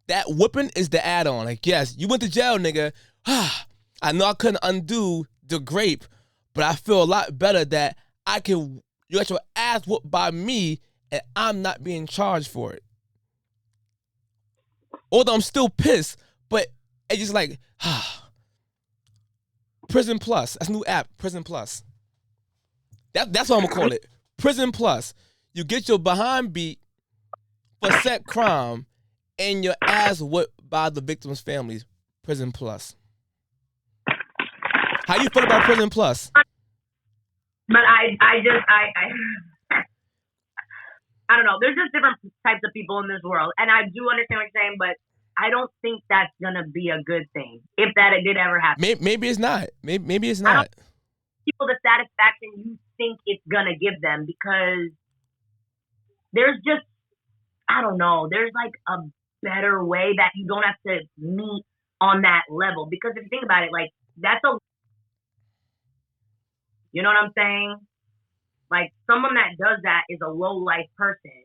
That whipping is the add-on. Like, yes, you went to jail, nigga. I know I couldn't undo the grape, but I feel a lot better that you got your ass whooped by me and I'm not being charged for it. Although I'm still pissed, but it's just like, Prison Plus. That's a new app, Prison Plus. That's what I'm gonna call it. Prison Plus. You get your behind beat for set crime and your ass whipped by the victim's families. Prison Plus. How you feel about Prison Plus? But I don't know. There's just different types of people in this world, and I do understand what you're saying, but I don't think that's gonna be a good thing if that it did ever happen. Maybe it's not. Maybe it's not. People the satisfaction you think it's gonna give them, because there's just, I don't know, there's like a better way that you don't have to meet on that level. Because if you think about it, like, you know what I'm saying? Like, someone that does that is a low life person.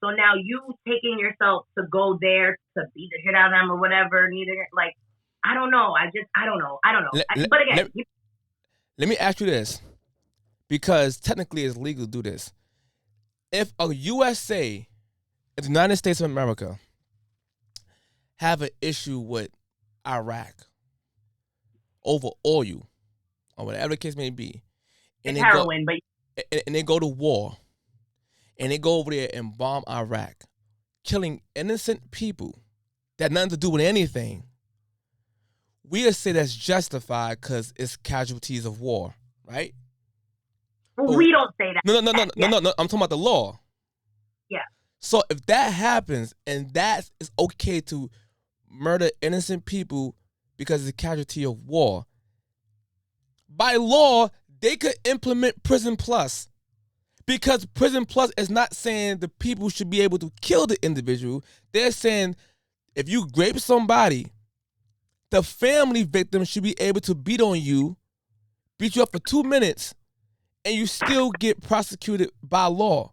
So now you taking yourself to go there to beat the shit out of them or whatever, like, I don't know. I don't know. But again, let me ask you this, because technically it's legal to do this. If the United States of America, have an issue with Iraq over oil or whatever the case may be, and it's heroin, and they go to war, and they go over there and bomb Iraq, killing innocent people, that nothing to do with anything, we'll say that's justified because it's casualties of war, right? Well, we don't say that. No. I'm talking about the law. Yeah. So if that happens and that is okay to murder innocent people because it's a casualty of war, by law, they could implement Prison Plus. Because Prison Plus is not saying the people should be able to kill the individual. They're saying if you rape somebody, the family victim should be able to beat you up for 2 minutes, and you still get prosecuted by law.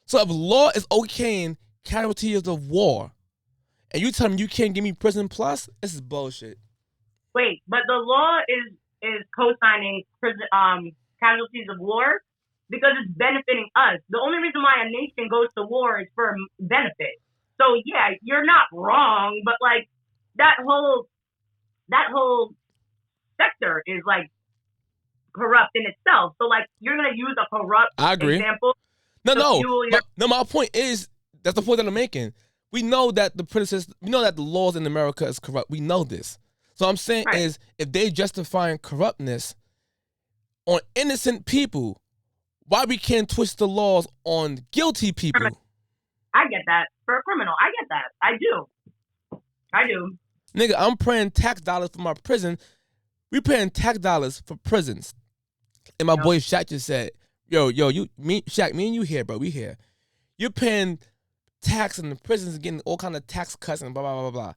So if law is okaying casualties of war, and you tell me you can't give me Prison Plus, this is bullshit. Wait, but the law is co-signing casualties of war because it's benefiting us. The only reason why a nation goes to war is for benefit. So yeah, you're not wrong, but like that whole sector is like corrupt in itself. So like you're gonna use a corrupt example. My point is that's the point that I'm making. We know that the laws in America is corrupt. We know this. So I'm saying is if they justifying corruptness on innocent people, why we can't twist the laws on guilty people? I get that. For a criminal, I get that. I do. Nigga, I'm paying tax dollars for my prison. We paying tax dollars for prisons. And my boy Shaq just said, Shaq, me and you here, bro. We here. You're paying tax in the prisons, getting all kind of tax cuts and blah, blah, blah, blah.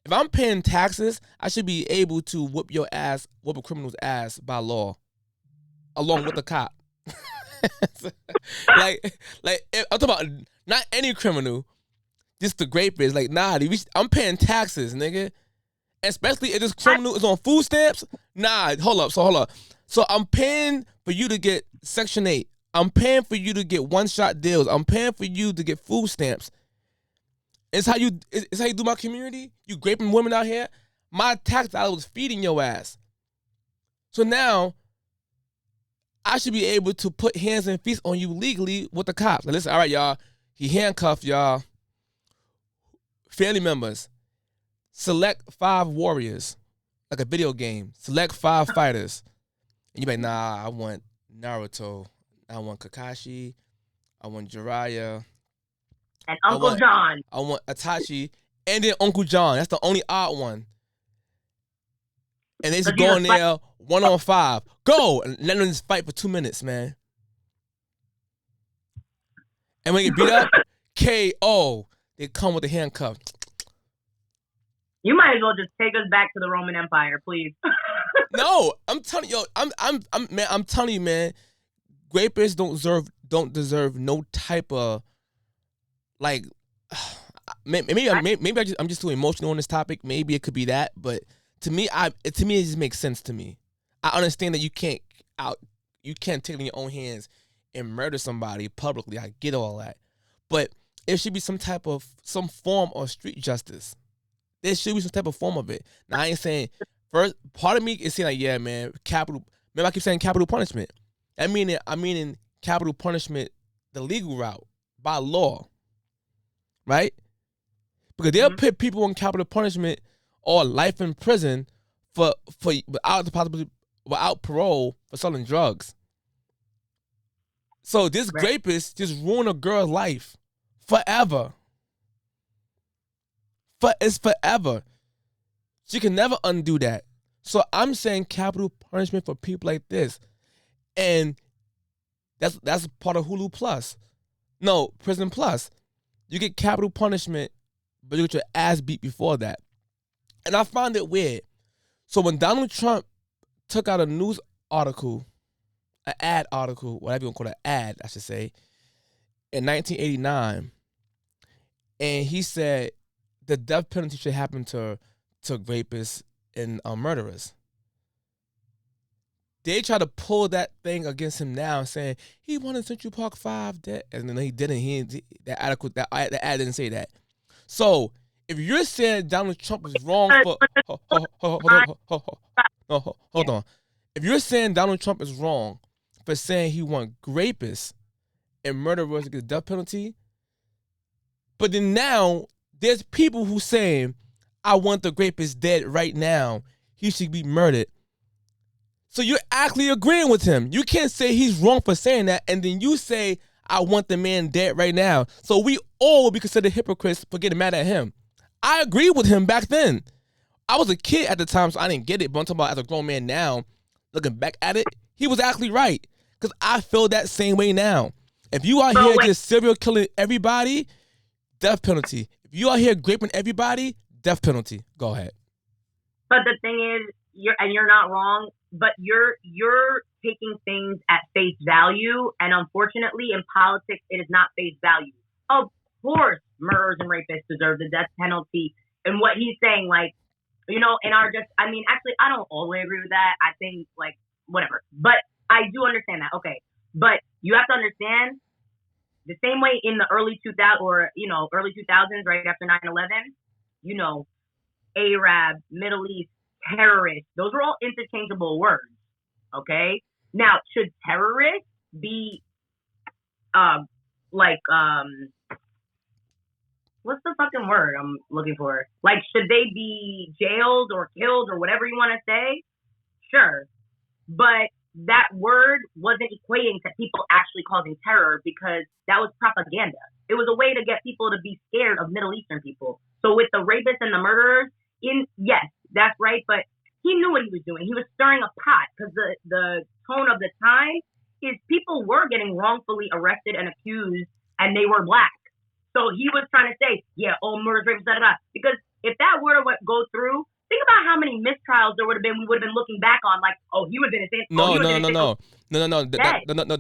If I'm paying taxes, I should be able to whoop a criminal's ass by law, along with the cop. like I'm talking about not any criminal, just the rapist. Like, nah, I'm paying taxes, nigga. Especially if this criminal is on food stamps. Nah, hold up. So I'm paying for you to get Section 8. I'm paying for you to get one-shot deals. I'm paying for you to get food stamps. It's how you do my community. You raping women out here. My tax dollar was feeding your ass. So now I should be able to put hands and feet on you legally with the cops. Now listen, all right, y'all. He handcuffed y'all. Family members, select 5 warriors, like a video game. Select 5 fighters. And you be like, nah, I want Naruto. I want Kakashi. I want Jiraiya. And Uncle John. I want Itachi. And then Uncle John. That's the only odd one. And they just go in there 1-on-5. Go! And let them just fight for 2 minutes, man. And when you get beat up, KO. They come with the handcuff. You might as well just take us back to the Roman Empire, please. No, I'm telling you, I'm telling you, man. Rapists don't deserve no type of like. Maybe I'm just too emotional on this topic. Maybe it could be that, but to me, it just makes sense to me. I understand that you can't take it in your own hands and murder somebody publicly. I get all that, but it should be some form of street justice. There should be some type of form of it. Now I ain't saying first. Part of me is saying like, yeah, man, capital. Remember I keep saying capital punishment. I mean capital punishment, the legal route by law, right? Because they'll put people on capital punishment or life in prison for without parole for selling drugs. So this rapist just ruined a girl's life forever. It's forever. She can never undo that. So I'm saying capital punishment for people like this. And that's part of Hulu Plus. No, Prison Plus. You get capital punishment, but you get your ass beat before that. And I found it weird. So when Donald Trump took out a news article, an ad article, whatever you want to call it, ad, I should say, in 1989, and he said the death penalty should happen to rapists and murderers. They try to pull that thing against him now, saying he wanted Central Park 5 dead, and then he didn't. That ad didn't say that. So if you're saying Donald Trump is wrong for hold on. If you're saying Donald Trump is wrong for saying he want rapists and murderers to get the death penalty, but then now there's people who saying, I want the rapist dead right now. He should be murdered. So you're actually agreeing with him. You can't say he's wrong for saying that, and then you say, I want the man dead right now. So we all will be considered hypocrites for getting mad at him. I agree with him back then. I was a kid at the time, so I didn't get it. But I'm talking about as a grown man now, looking back at it, he was actually right. Because I feel that same way now. If you out here just serial killing everybody, death penalty. If you out here raping everybody, death penalty. Go ahead. But the thing is, you're not wrong, but you're taking things at face value, and unfortunately, in politics, it is not face value. Of course, murderers and rapists deserve the death penalty, and what he's saying, like, you know, actually, I don't all the way agree with that. I think, like, whatever, but I do understand that. Okay, but you have to understand the same way in the early 2000s, right after 9/11, you know, Arab, Middle East, terrorist, those are all interchangeable words. Okay? Now, should terrorists be what's the fucking word I'm looking for? Like, should they be jailed or killed or whatever you want to say? Sure. But that word wasn't equating to people actually causing terror because that was propaganda. It was a way to get people to be scared of Middle Eastern people. So with the rapists and the murderers, yes, that's right, but he knew what he was doing. He was stirring a pot because the tone of the time is people were getting wrongfully arrested and accused, and they were black. So he was trying to say, yeah, all murders, rapes, da-da-da. Because if that were to go through, think about how many mistrials there would have been. We would have been looking back on like, oh, he was innocent. No.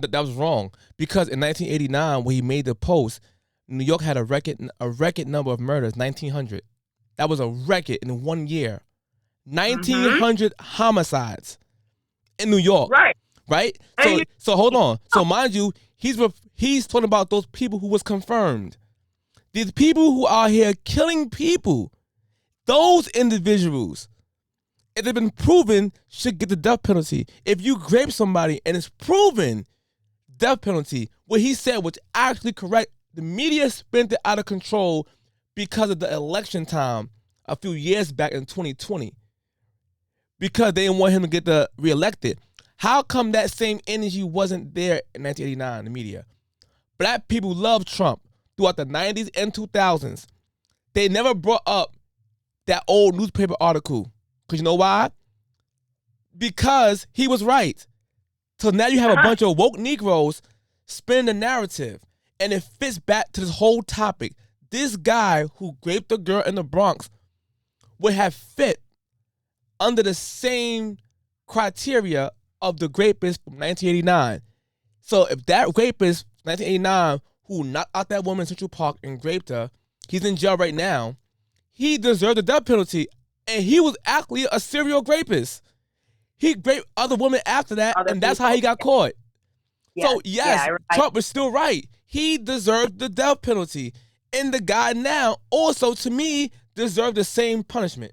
That was wrong. Because in 1989, when he made the post, New York had a record number of murders, 1,900. That was a record in 1 year. 1,900 homicides in New York. Right? So hold on. So mind you, he's talking about those people who was confirmed. These people who are here killing people, those individuals, if they've been proven, should get the death penalty. If you rape somebody and it's proven, death penalty. What he said was actually correct. The media spent it out of control because of the election time a few years back in 2020. Because they didn't want him to get reelected. How come that same energy wasn't there in 1989 in the media? Black people loved Trump throughout the 90s and 2000s. They never brought up that old newspaper article. Because you know why? Because he was right. So now you have a bunch of woke Negroes spinning the narrative. And it fits back to this whole topic. This guy who raped a girl in the Bronx would have fit under the same criteria of the rapist from 1989. So if that rapist, 1989, who knocked out that woman in Central Park and raped her, he's in jail right now, he deserved the death penalty. And he was actually a serial rapist. He raped other women after that, and that's how he got caught. Yes. So, yes, Trump was still right. He deserved the death penalty. And the guy now also, to me, deserved the same punishment.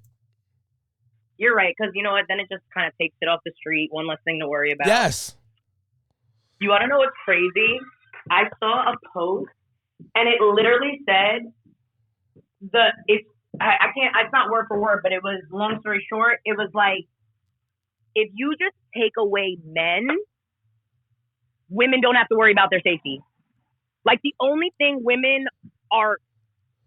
You're right, because you know what? Then it just kind of takes it off the street. One less thing to worry about. Yes. You want to know what's crazy? I saw a post, and it literally said, it's not word for word, but it was, long story short, it was like, if you just take away men, women don't have to worry about their safety. Like, the only thing women are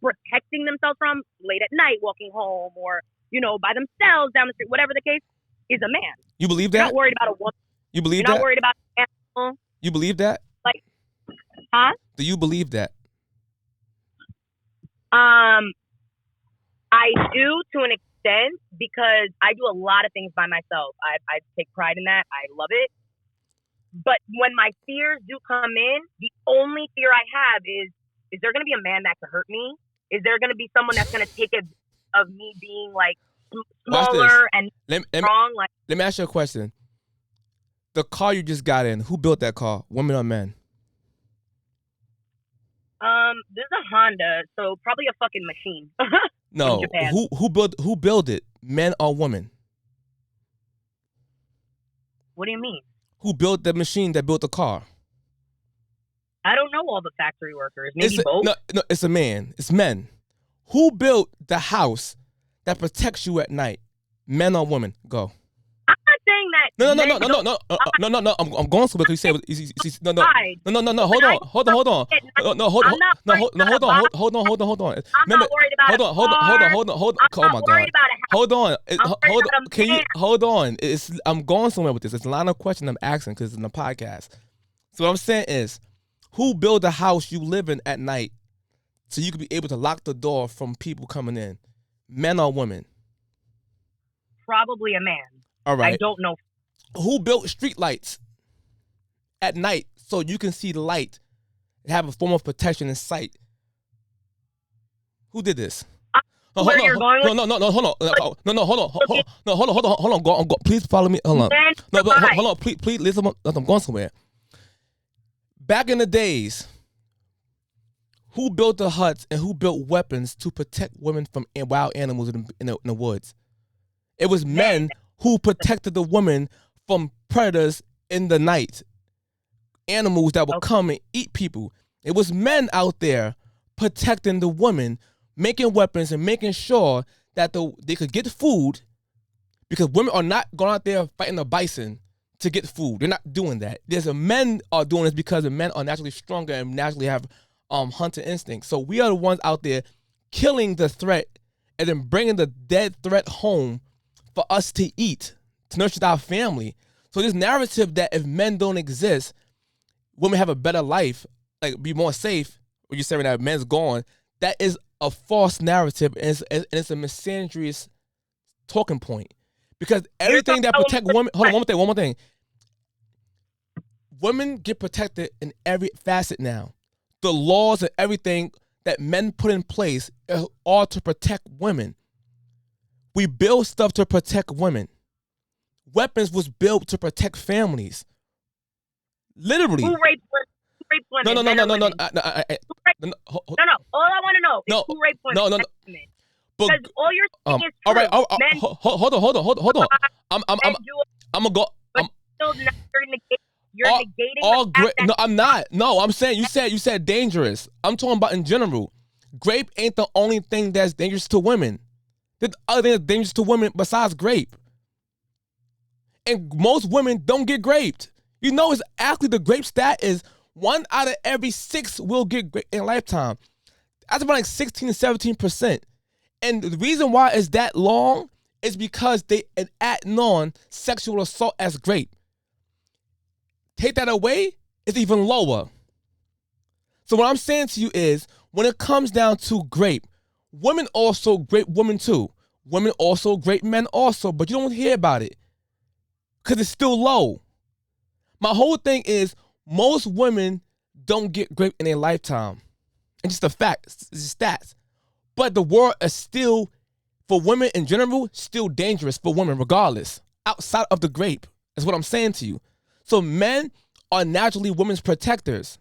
protecting themselves from late at night, walking home, or, you know, by themselves down the street, whatever the case, is a man. You believe that? You're not worried about a woman. You believe You're that? not worried about an animal. You believe that? Like, huh? Do you believe that? I do to an extent because I do a lot of things by myself. I take pride in that. I love it. But when my fears do come in, the only fear I have is there going to be a man that could hurt me? Is there going to be someone that's going to take it of me being like smaller and strong? Let me ask you a question. The car you just got in, who built that car? Women or men? This is a Honda, so probably a fucking machine. No, who built it? Men or women? What do you mean? Who built the machine that built the car? I don't know all the factory workers. Maybe both? No, it's a man. It's men. Who built the house that protects you at night? Men or women? Go. I'm not saying that. No. I'm going somewhere because you say no. Hold on. Hold on. I'm not worried about it. Oh my God. Hold on. Hold on. I'm going somewhere with this. It's a line of question I'm asking because it's in the podcast. So what I'm saying is, who built the house you live in at night so you can be able to lock the door from people coming in? Men or women? Probably a man. All right. I don't know. Who built street lights at night so you can see the light and have a form of protection in sight? Who did this? Hold on. Go. Please follow me. Hold on. Please listen. I'm going somewhere. Back in the days, who built the huts and who built weapons to protect women from wild animals in the woods? It was men who protected the women from predators in the night, animals that would come and eat people. It was men out there protecting the women, making weapons and making sure that they could get food, because women are not going out there fighting a bison to get food. They're not doing that. Men are doing this because the men are naturally stronger and naturally have hunting instincts. So we are the ones out there killing the threat and then bringing the dead threat home for us to eat, to nurture our family. So this narrative that if men don't exist, women have a better life, like be more safe, when you're saying that men's gone, that is a false narrative, and it's a misandrous talking point. Because everything that protects women, hold on, one more thing. Women get protected in every facet now. The laws and everything that men put in place are to protect women. We build stuff to protect women. Weapons was built to protect families. Literally. Who raped women? No. All I want to know is who raped women. No. Because all you're saying is true. All right. Men Hold on. I'm gonna go. But still, you're negating the fact that. No, I'm not. No, I'm saying you said dangerous. I'm talking about in general. Grape ain't the only thing that's dangerous to women. There's other things that's dangerous to women besides grape. And most women don't get graped. You know, it's actually the grape stat is 1 out of every 6 will get graped in a lifetime. That's about like 16 to 17%. And the reason why it's that long is because they add on sexual assault as grape. Take that away, it's even lower. So what I'm saying to you is, when it comes down to grape, women also grape women too. Women also grape men also, but you don't hear about it because it's still low. My whole thing is, most women don't get raped in their lifetime. And just a fact, it's just stats. But the world is still, for women in general, still dangerous for women regardless, outside of the grape. That's what I'm saying to you. So men are naturally women's protectors.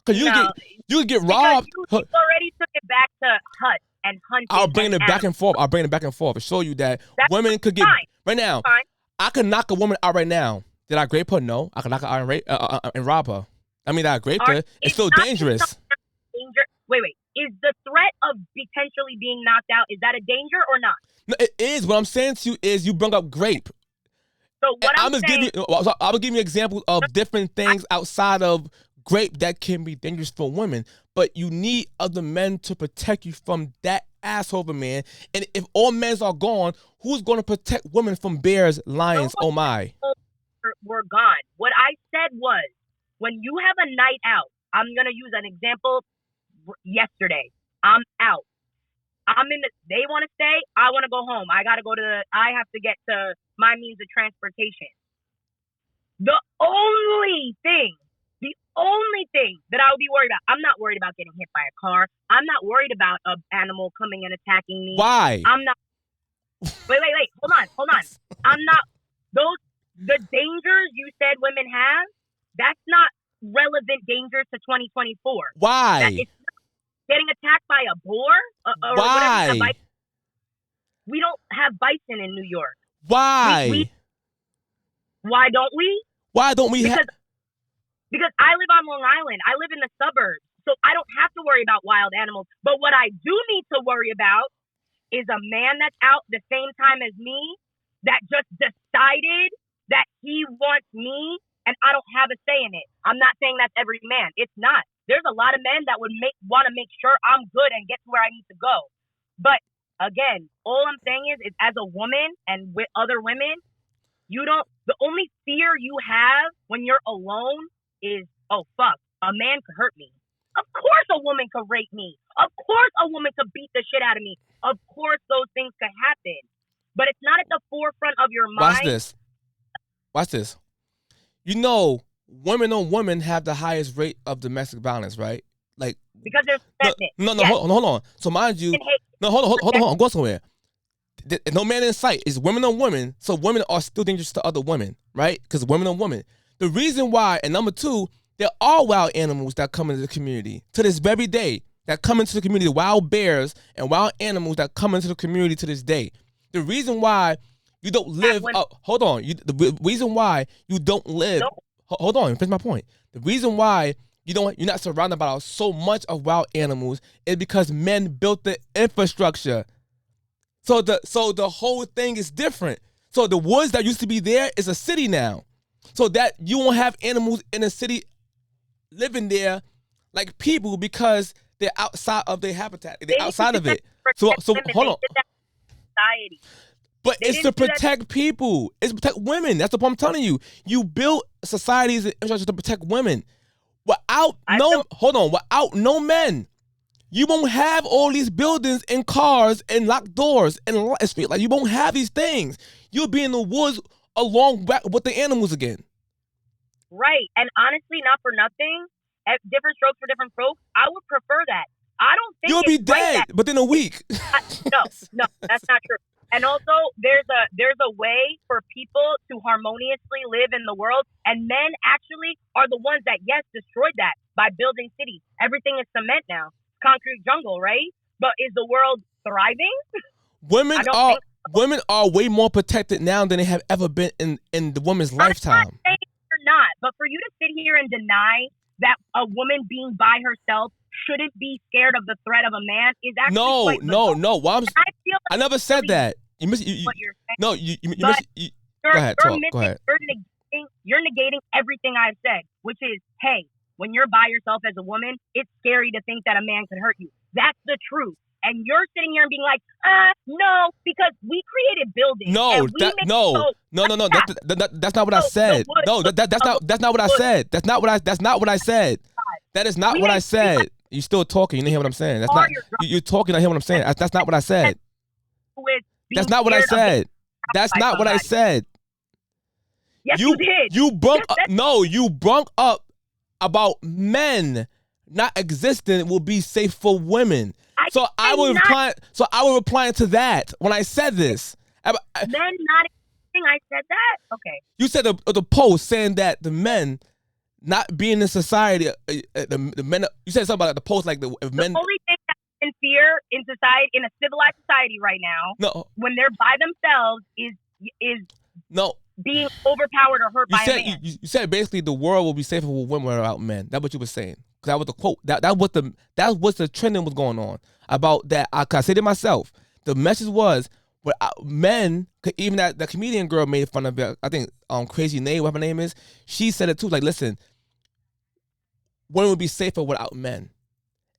Because you get robbed. You already took it back to hut and hunting. I'll bring it back and forth. To show you that women could get, fine. Right now, I could knock a woman out right now. Did I grape her? No. I could knock her out and rob her. I mean, I graped her. It's still dangerous. Wait. Is the threat of potentially being knocked out, is that a danger or not? No, it is. What I'm saying to you is, you bring up grape. So what I'm saying, I will give you examples of different things outside of grape that can be dangerous for women. But you need other men to protect you from that asshole of a man. And if all men are gone, who's going to protect women from bears, lions? Oh my! We're gone. What I said was, when you have a night out, I'm gonna use an example. Yesterday, I'm out. They want to stay. I want to go home. I have to get to my means of transportation. The only thing that I would be worried about, I'm not worried about getting hit by a car. I'm not worried about an animal coming and attacking me. Why? I'm not. Wait. Hold on. I'm not. The dangers you said women have, that's not relevant dangers to 2024. Why? Getting attacked by a boar? Or why? Whatever, we don't have bison in New York. Why? Why don't we? Why don't we have? Because I live on Long Island. I live in the suburbs. so I don't have to worry about wild animals. But what I do need to worry about is a man that's out the same time as me that just decided that he wants me and I don't have a say in it. I'm not saying that's every man. It's not. There's a lot of men that would want to make sure I'm good and get to where I need to go. But again, all I'm saying is as a woman and with other women, the only fear you have when you're alone is, oh fuck, a man could hurt me. Of course a woman could rape me. Of course a woman could beat the shit out of me. Of course those things could happen. But it's not at the forefront of your mind. Watch this. You know, women on women have the highest rate of domestic violence, right? Like, because there's resentment. No, yes. hold on. So mind you, hold on, go somewhere. No man in sight. It's women on women, so women are still dangerous to other women, right? Because women on women. The reason why, and number two, there are wild animals that come into the community to this very day. That come into the community, wild bears and wild animals that come into the community to this day. The reason why you don't live hold on. The reason why you don't live. Hold on. Finish my point. The reason why you're not surrounded by so much of wild animals is because men built the infrastructure. So the whole thing is different. So the woods that used to be there is a city now. So that you won't have animals in a city living there like people because they're outside of their habitat. They're outside of it. So hold on. Society. But it's to protect people. It's to protect women. That's the point I'm telling you. You build societies and infrastructure to protect women. Without no men, you won't have all these buildings and cars and locked doors and street. Like, you won't have these things. You'll be in the woods along with the animals again. Right. And honestly, not for nothing, at different strokes for different folks, I would prefer that. I don't think you'll be dead within a week. No, that's not true. And also, there's a way for people to harmoniously live in the world, and men actually are the ones that, yes, destroyed that by building cities. Everything is cement now, concrete jungle, right? But is the world thriving? Women are way more protected now than they have ever been in the woman's lifetime. I'm not saying they're not, but for you to sit here and deny that a woman being by herself shouldn't be scared of the threat of a man is actually no. I never said that. You miss. What you're saying. No, you miss. Go ahead. Go ahead. You're negating everything I've said, which is, hey, when you're by yourself as a woman, it's scary to think that a man could hurt you. That's the truth. And you're sitting here and being like, no, because we created buildings. No. That's not what I said. No, that's not what I said. That's not what I said. That is not what I said. You're still talking. You didn't hear what I'm saying. That's not. You're talking. I hear what I'm saying. That's not what I said. That's not what I said. That's not what I said. Yes, you did. You brung up about men not existing will be safe for women. I was replying to that when I said this. Men not existing. I said that. Okay. You said the post saying that the men not being in society, the men. You said something about the post like the men. The only thing that's in fear in society, in a civilized society right now, when they're by themselves, is being overpowered or hurt by a man. You said basically the world will be safer with women without men. That's what you were saying. That was the quote. That was the trending was going on about that. I said it myself. The message was, men, even that the comedian girl made fun of it. I think Crazy Nay, whatever her name is, she said it too. Like, listen, women would be safer without men.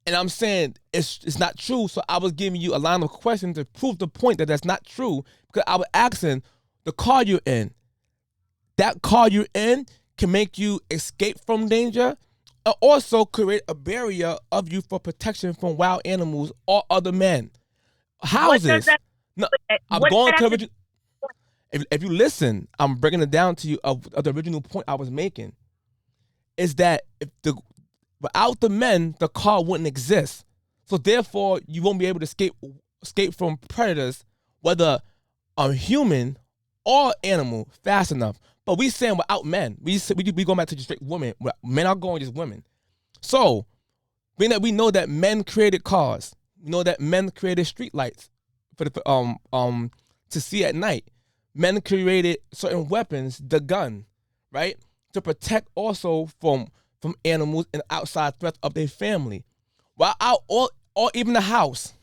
And I'm saying it's not true. So I was giving you a line of questions to prove the point that that's not true. Because I was asking the car you're in. That car you're in can make you escape from danger. And also create a barrier of you for protection from wild animals or other men. Houses. No, I'm going to original. If you listen, I'm breaking it down to you of the original point I was making. Is that without the men, the car wouldn't exist. So therefore, you won't be able to escape from predators, whether a human or animal, fast enough. But we saying without men, we go back to just straight women. Men are going just women. So, being that we know that men created cars, we know that men created street lights for the to see at night. Men created certain weapons, the gun, right, to protect also from from animals and outside threats of their family. While out or even the house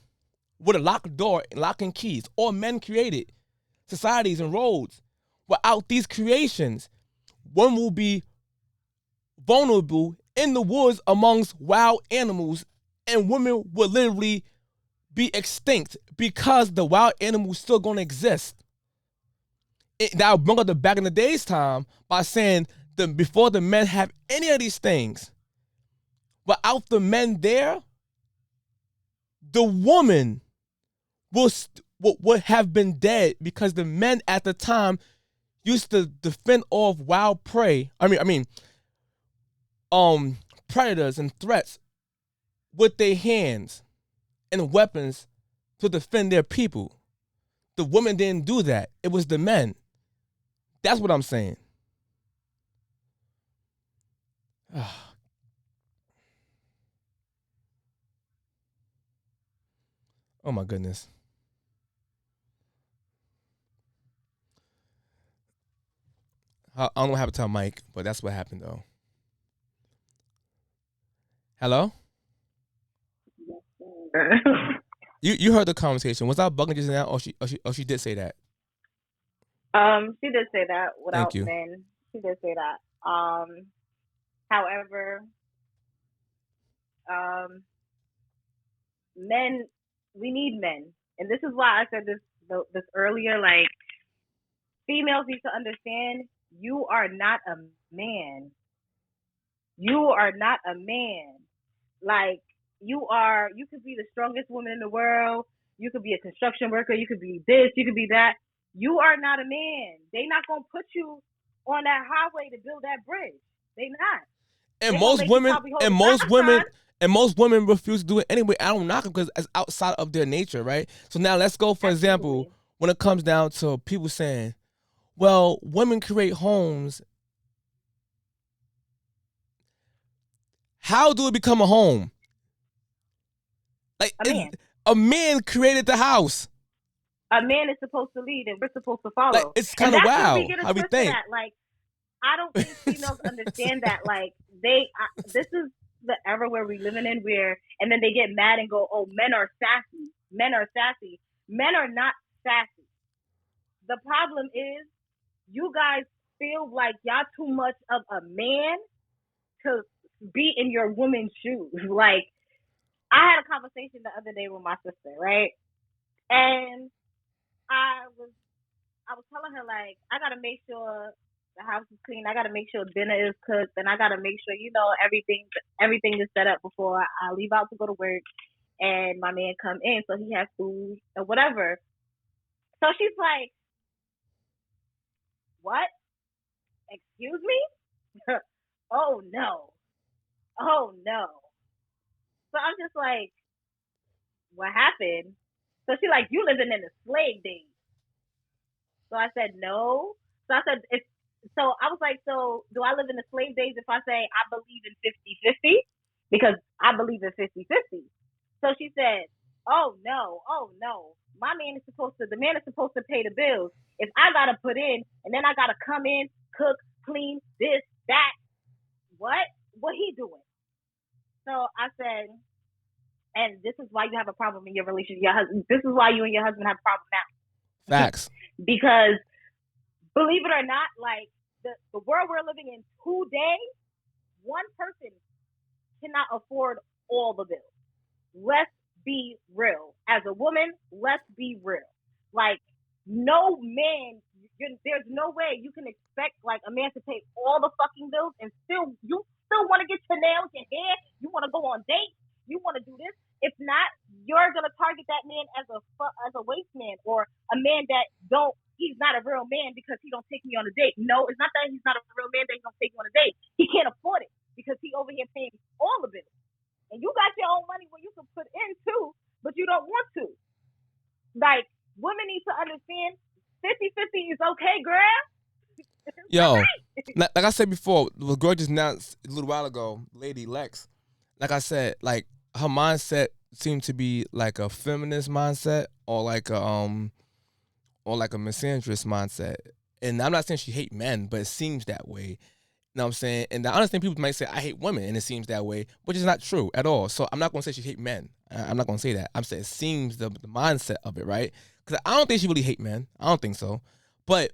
with a locked door and locking keys, all men created societies and roads. Without these creations, one will be vulnerable in the woods amongst wild animals, and women will literally be extinct because the wild animals still gonna exist. That'll bring up the back in the day's time by saying before the men have any of these things, without the men there, the woman would have been dead because the men at the time used to defend off wild prey. Predators and threats with their hands and weapons to defend their people. The women didn't do that. It was the men. That's what I'm saying. Oh my goodness. I don't know what happened to Mike, but that's what happened though. Hello? You heard the conversation. Was I bugging just now, or she did say that? She did say that without Thank you. men. She did say that. However, men, we need men, and this is why I said this earlier. Like, females need to understand, you are not a man. You are not a man. Like, you could be the strongest woman in the world. You could be a construction worker. You could be this. You could be that. You are not a man. They not gonna put you on that highway to build that bridge. They not. And most women refuse to do it anyway. I don't knock them because it's outside of their nature, right? So now let's go, for example, when it comes down to people saying, well, women create homes. How do it become a home? Like, a man created the house. A man is supposed to lead, and we're supposed to follow. Like, it's kind of wild how we think. That. Like, I don't think females understand that. Like, this is the era where we're living in, and then they get mad and go, "Oh, men are sassy. Men are sassy. Men are not sassy." The problem is, you guys feel like y'all too much of a man to be in your woman's shoes. Like, I had a conversation the other day with my sister, right? And I was telling her, like, I gotta make sure the house is clean. I gotta make sure dinner is cooked, and I gotta make sure, everything is set up before I leave out to go to work, and my man come in so he has food or whatever. So she's like, "What? Excuse me? Oh no. Oh no." So I'm just like, "What happened?" So she's like, "You living in the slave days." So I said, "No." So I said, so I was like, "So do I live in the slave days if I say I believe in 50-50? Because I believe in 50-50. So she said, oh no. The man is supposed to pay the bills. If I gotta put in, and then I gotta come in, cook, clean, this, that, what he doing?" So I said, and this is why you have a problem in your relationship. This is why you and your husband have a problem now. Facts. Because believe it or not, like, the world we're living in today, one person cannot afford all the bills. Let's be real. As a woman, let's be real. Like, no man, there's no way you can expect, like, a man to pay all the fucking bills and you still want to get your nails, your hair, you want to go on dates, you want to do this. If not, you're gonna target that man as a waste man, or a man that he's not a real man because he don't take me on a date. No, it's not that he's not a real man that he don't take me on a date. He can't afford it because he over here paying all the bills. And you got your own money where you can put in too, but you don't want to. Like, women need to understand 50-50 is okay, girl. Yo, like I said before, the girl just announced a little while ago, Lady Lex. Like I said, like, her mindset seemed to be like a feminist mindset, or like a misandrist mindset. And I'm not saying she hate men, but it seems that way. You know what I'm saying? And the honest thing, people might say, I hate women, and it seems that way, which is not true at all. So I'm not going to say she hate men. I'm not going to say that. I'm saying it seems the mindset of it, right? Because I don't think she really hate men. I don't think so. But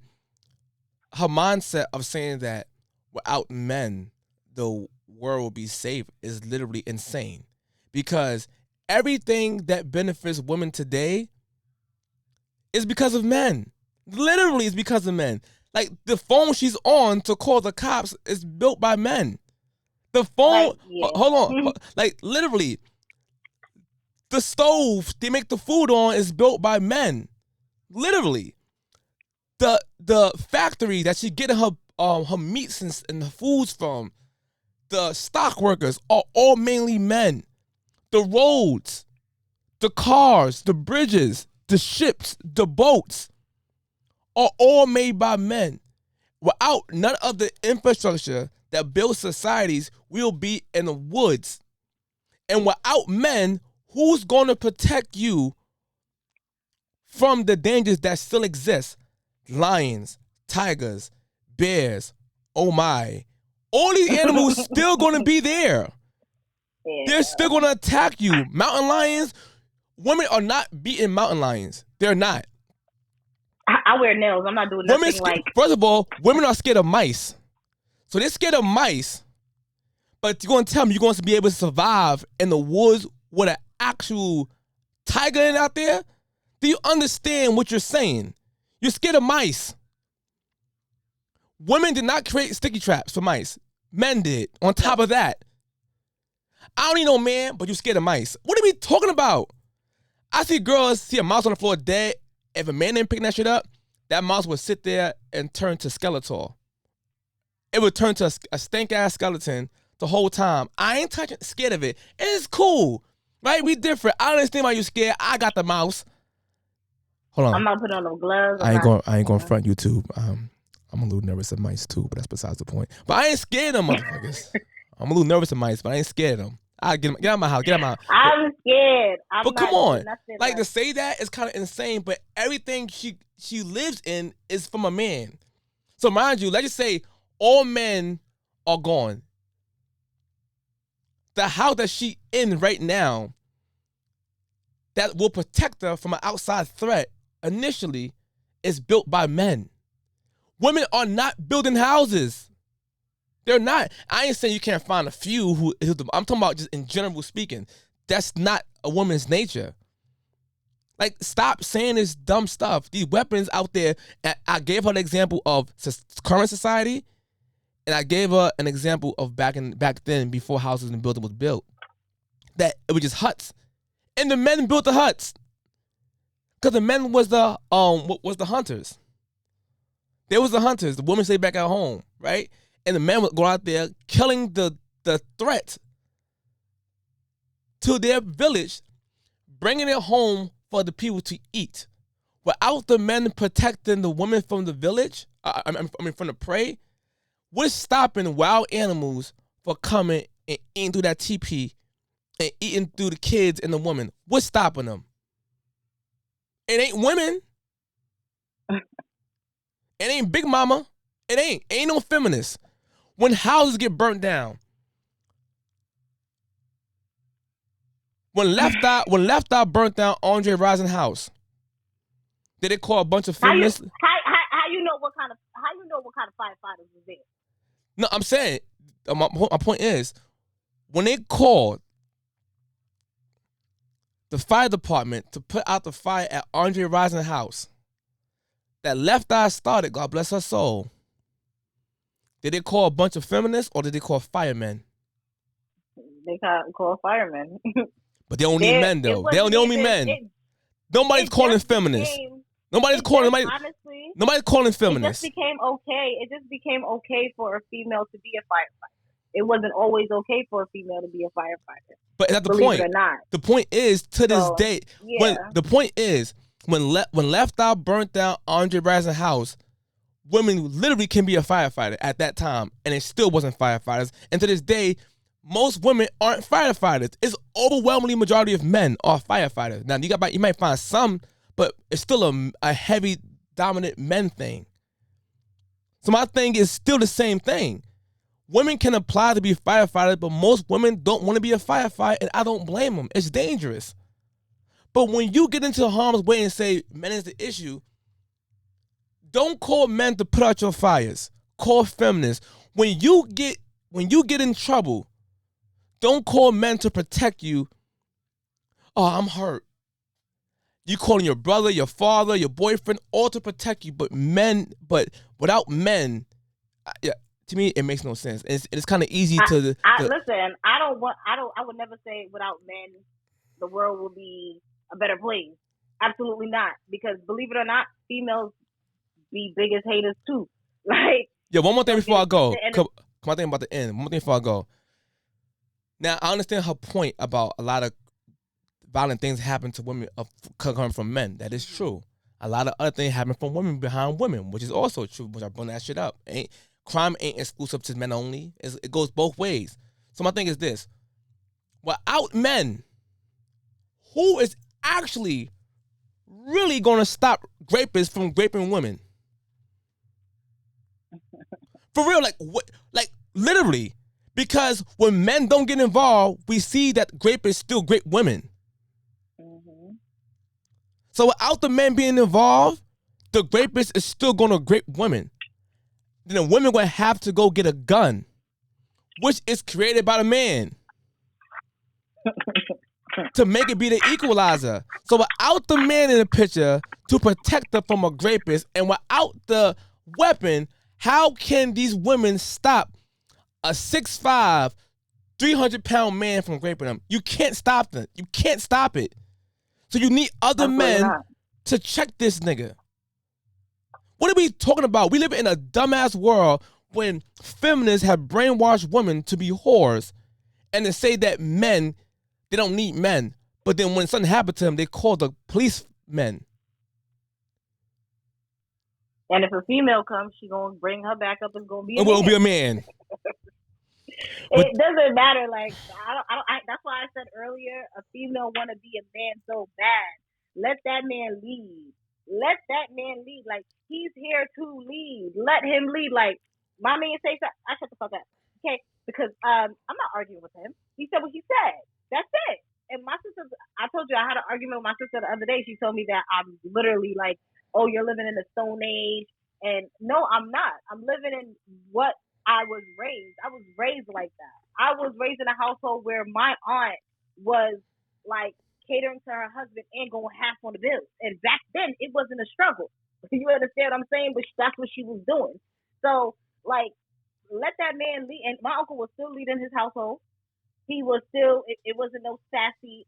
her mindset of saying that without men, the world will be safe is literally insane. Because everything that benefits women today is because of men. Literally, it's because of men. Like, the phone she's on to call the cops is built by men. The phone, hold on, like, literally, the stove they make the food on is built by men. Literally. The factory that she getting her meats and the foods from, the stock workers are all mainly men. The roads, the cars, the bridges, the ships, the boats are all made by men. Without none of the infrastructure that builds societies, we'll be in the woods. And without men, who's going to protect you from the dangers that still exist? Lions, tigers, bears, oh my. All these animals still going to be there. Yeah. They're still going to attack you. Mountain lions, women are not beating mountain lions. They're not. I wear nails. I'm not doing nothing First of all, women are scared of mice. So they're scared of mice, but you're going to tell me you're going to be able to survive in the woods with an actual tiger out there? Do you understand what you're saying? You're scared of mice. Women did not create sticky traps for mice. Men did. On top of that, I don't need no man, but you're scared of mice. What are we talking about? I see girls see a mouse on the floor dead. If a man didn't pick that shit up, that mouse would sit there and turn to Skeletor. It would turn to a stank-ass skeleton the whole time. I ain't scared of it. It's cool, right? We different. I understand why you scared. I got the mouse. Hold on. I'm not putting on no gloves. I ain't going front YouTube. I'm a little nervous of mice too, but that's besides the point. But I ain't scared of them motherfuckers. I'm a little nervous of mice, but I ain't scared of them. Get out of my house. Get out of my house. I'm scared. But come on. Like, to say that is kind of insane, but everything she lives in is from a man. So mind you, let's just say all men are gone. The house that she in right now that will protect her from an outside threat initially is built by men. Women are not building houses. They're not. I ain't saying you can't find a few who. I'm talking about just in general speaking. That's not a woman's nature. Like, stop saying this dumb stuff. These weapons out there. I gave her an example of current society, and I gave her an example of back then before houses and building was built. That it was just huts, and the men built the huts because the men was the hunters. They was the hunters. The women stayed back at home, right? And the men would go out there killing the threat to their village, bringing it home for the people to eat. Without the men protecting the women from the village, from the prey, what's stopping wild animals from coming and eating through that teepee and eating through the kids and the women? What's stopping them? It ain't women. It ain't Big Mama. It ain't no feminists. When houses get burnt down, when Left Eye burnt down Andre Rising house, did they call a bunch of feminists? How you know what kind of firefighters was there? No, I'm saying my point is, when they called the fire department to put out the fire at Andre Rising house that Left Eye started, God bless her soul, did they call a bunch of feminists or did they call firemen? They call firemen. But they don't need men, though. They don't need men. Nobody's calling feminists. Nobody's calling feminists. It just became okay for a female to be a firefighter. It wasn't always okay for a female to be a firefighter. But that's the point. It or not. The point is, to this day, when Left Eye burnt down Andre Rising house, women literally can be a firefighter at that time, and it still wasn't firefighters. And to this day, most women aren't firefighters. It's overwhelmingly majority of men are firefighters. Now, you might find some, but it's still a heavy, dominant men thing. So my thing is still the same thing. Women can apply to be firefighters, but most women don't want to be a firefighter, and I don't blame them. It's dangerous. But when you get into harm's way and say men is the issue, don't call men to put out your fires. Call feminists. When you get in trouble, don't call men to protect you. Oh, I'm hurt. You calling your brother, your father, your boyfriend, all to protect you, but without men, yeah, to me it makes no sense. It's kind of easy to listen. I would never say without men, the world will be a better place. Absolutely not. Because believe it or not, females be biggest haters too. Like, yeah. One more thing before I go. Come on, think about the end. One more thing before I go. Now I understand her point about a lot of violent things happen to women coming from men. That is true. A lot of other things happen from women behind women, which is also true. Which I bring that shit up. Crime ain't exclusive to men only. It goes both ways. So my thing is this: without men, who is actually really going to stop rapists from raping women? For real, like literally, because when men don't get involved, we see that rapists still rape women. Mm-hmm. So without the men being involved, the rapist is still going to rape women. Then the women will have to go get a gun, which is created by the man to make it be the equalizer. So without the man in the picture to protect her from a rapist, and without the weapon, how can these women stop a 6'5", 300-pound man from raping them? You can't stop them. You can't stop it. So you need other men to check this nigga. What are we talking about? We live in a dumbass world when feminists have brainwashed women to be whores and to say that men, they don't need men. But then when something happened to them, they call the police men. And if a female comes, she gonna bring her back up. It's gonna be a will be a man. It doesn't matter. Like that's why I said earlier, a female want to be a man so bad. Let that man lead. Let that man lead. Like, he's here to lead. Let him lead. Like, my man say something, I shut the fuck up. Okay? Because I'm not arguing with him. He said what he said. That's it. And my sister, I told you I had an argument with my sister the other day. She told me that I'm literally like, oh, you're living in the Stone Age. And no, I'm not. I'm living in what I was raised. I was raised like that. I was raised in a household where my aunt was like catering to her husband and going half on the bills. And back then, it wasn't a struggle. You understand what I'm saying? But that's what she was doing. So, like, let that man lead. And my uncle was still leading his household. He was still, it wasn't no sassy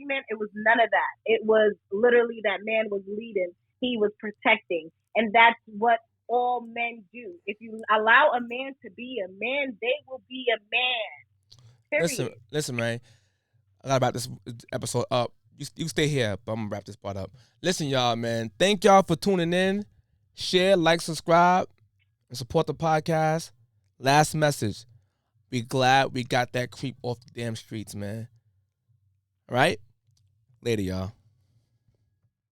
man. It was none of that. It was literally that man was leading. He was protecting. And that's what all men do. If you allow a man to be a man, they will be a man. Period. Listen, man. I gotta wrap this episode up. You stay here, but I'm gonna wrap this part up. Listen, y'all, man. Thank y'all for tuning in. Share, like, subscribe, and support the podcast. Last message. Be glad we got that creep off the damn streets, man. All right? Later, y'all.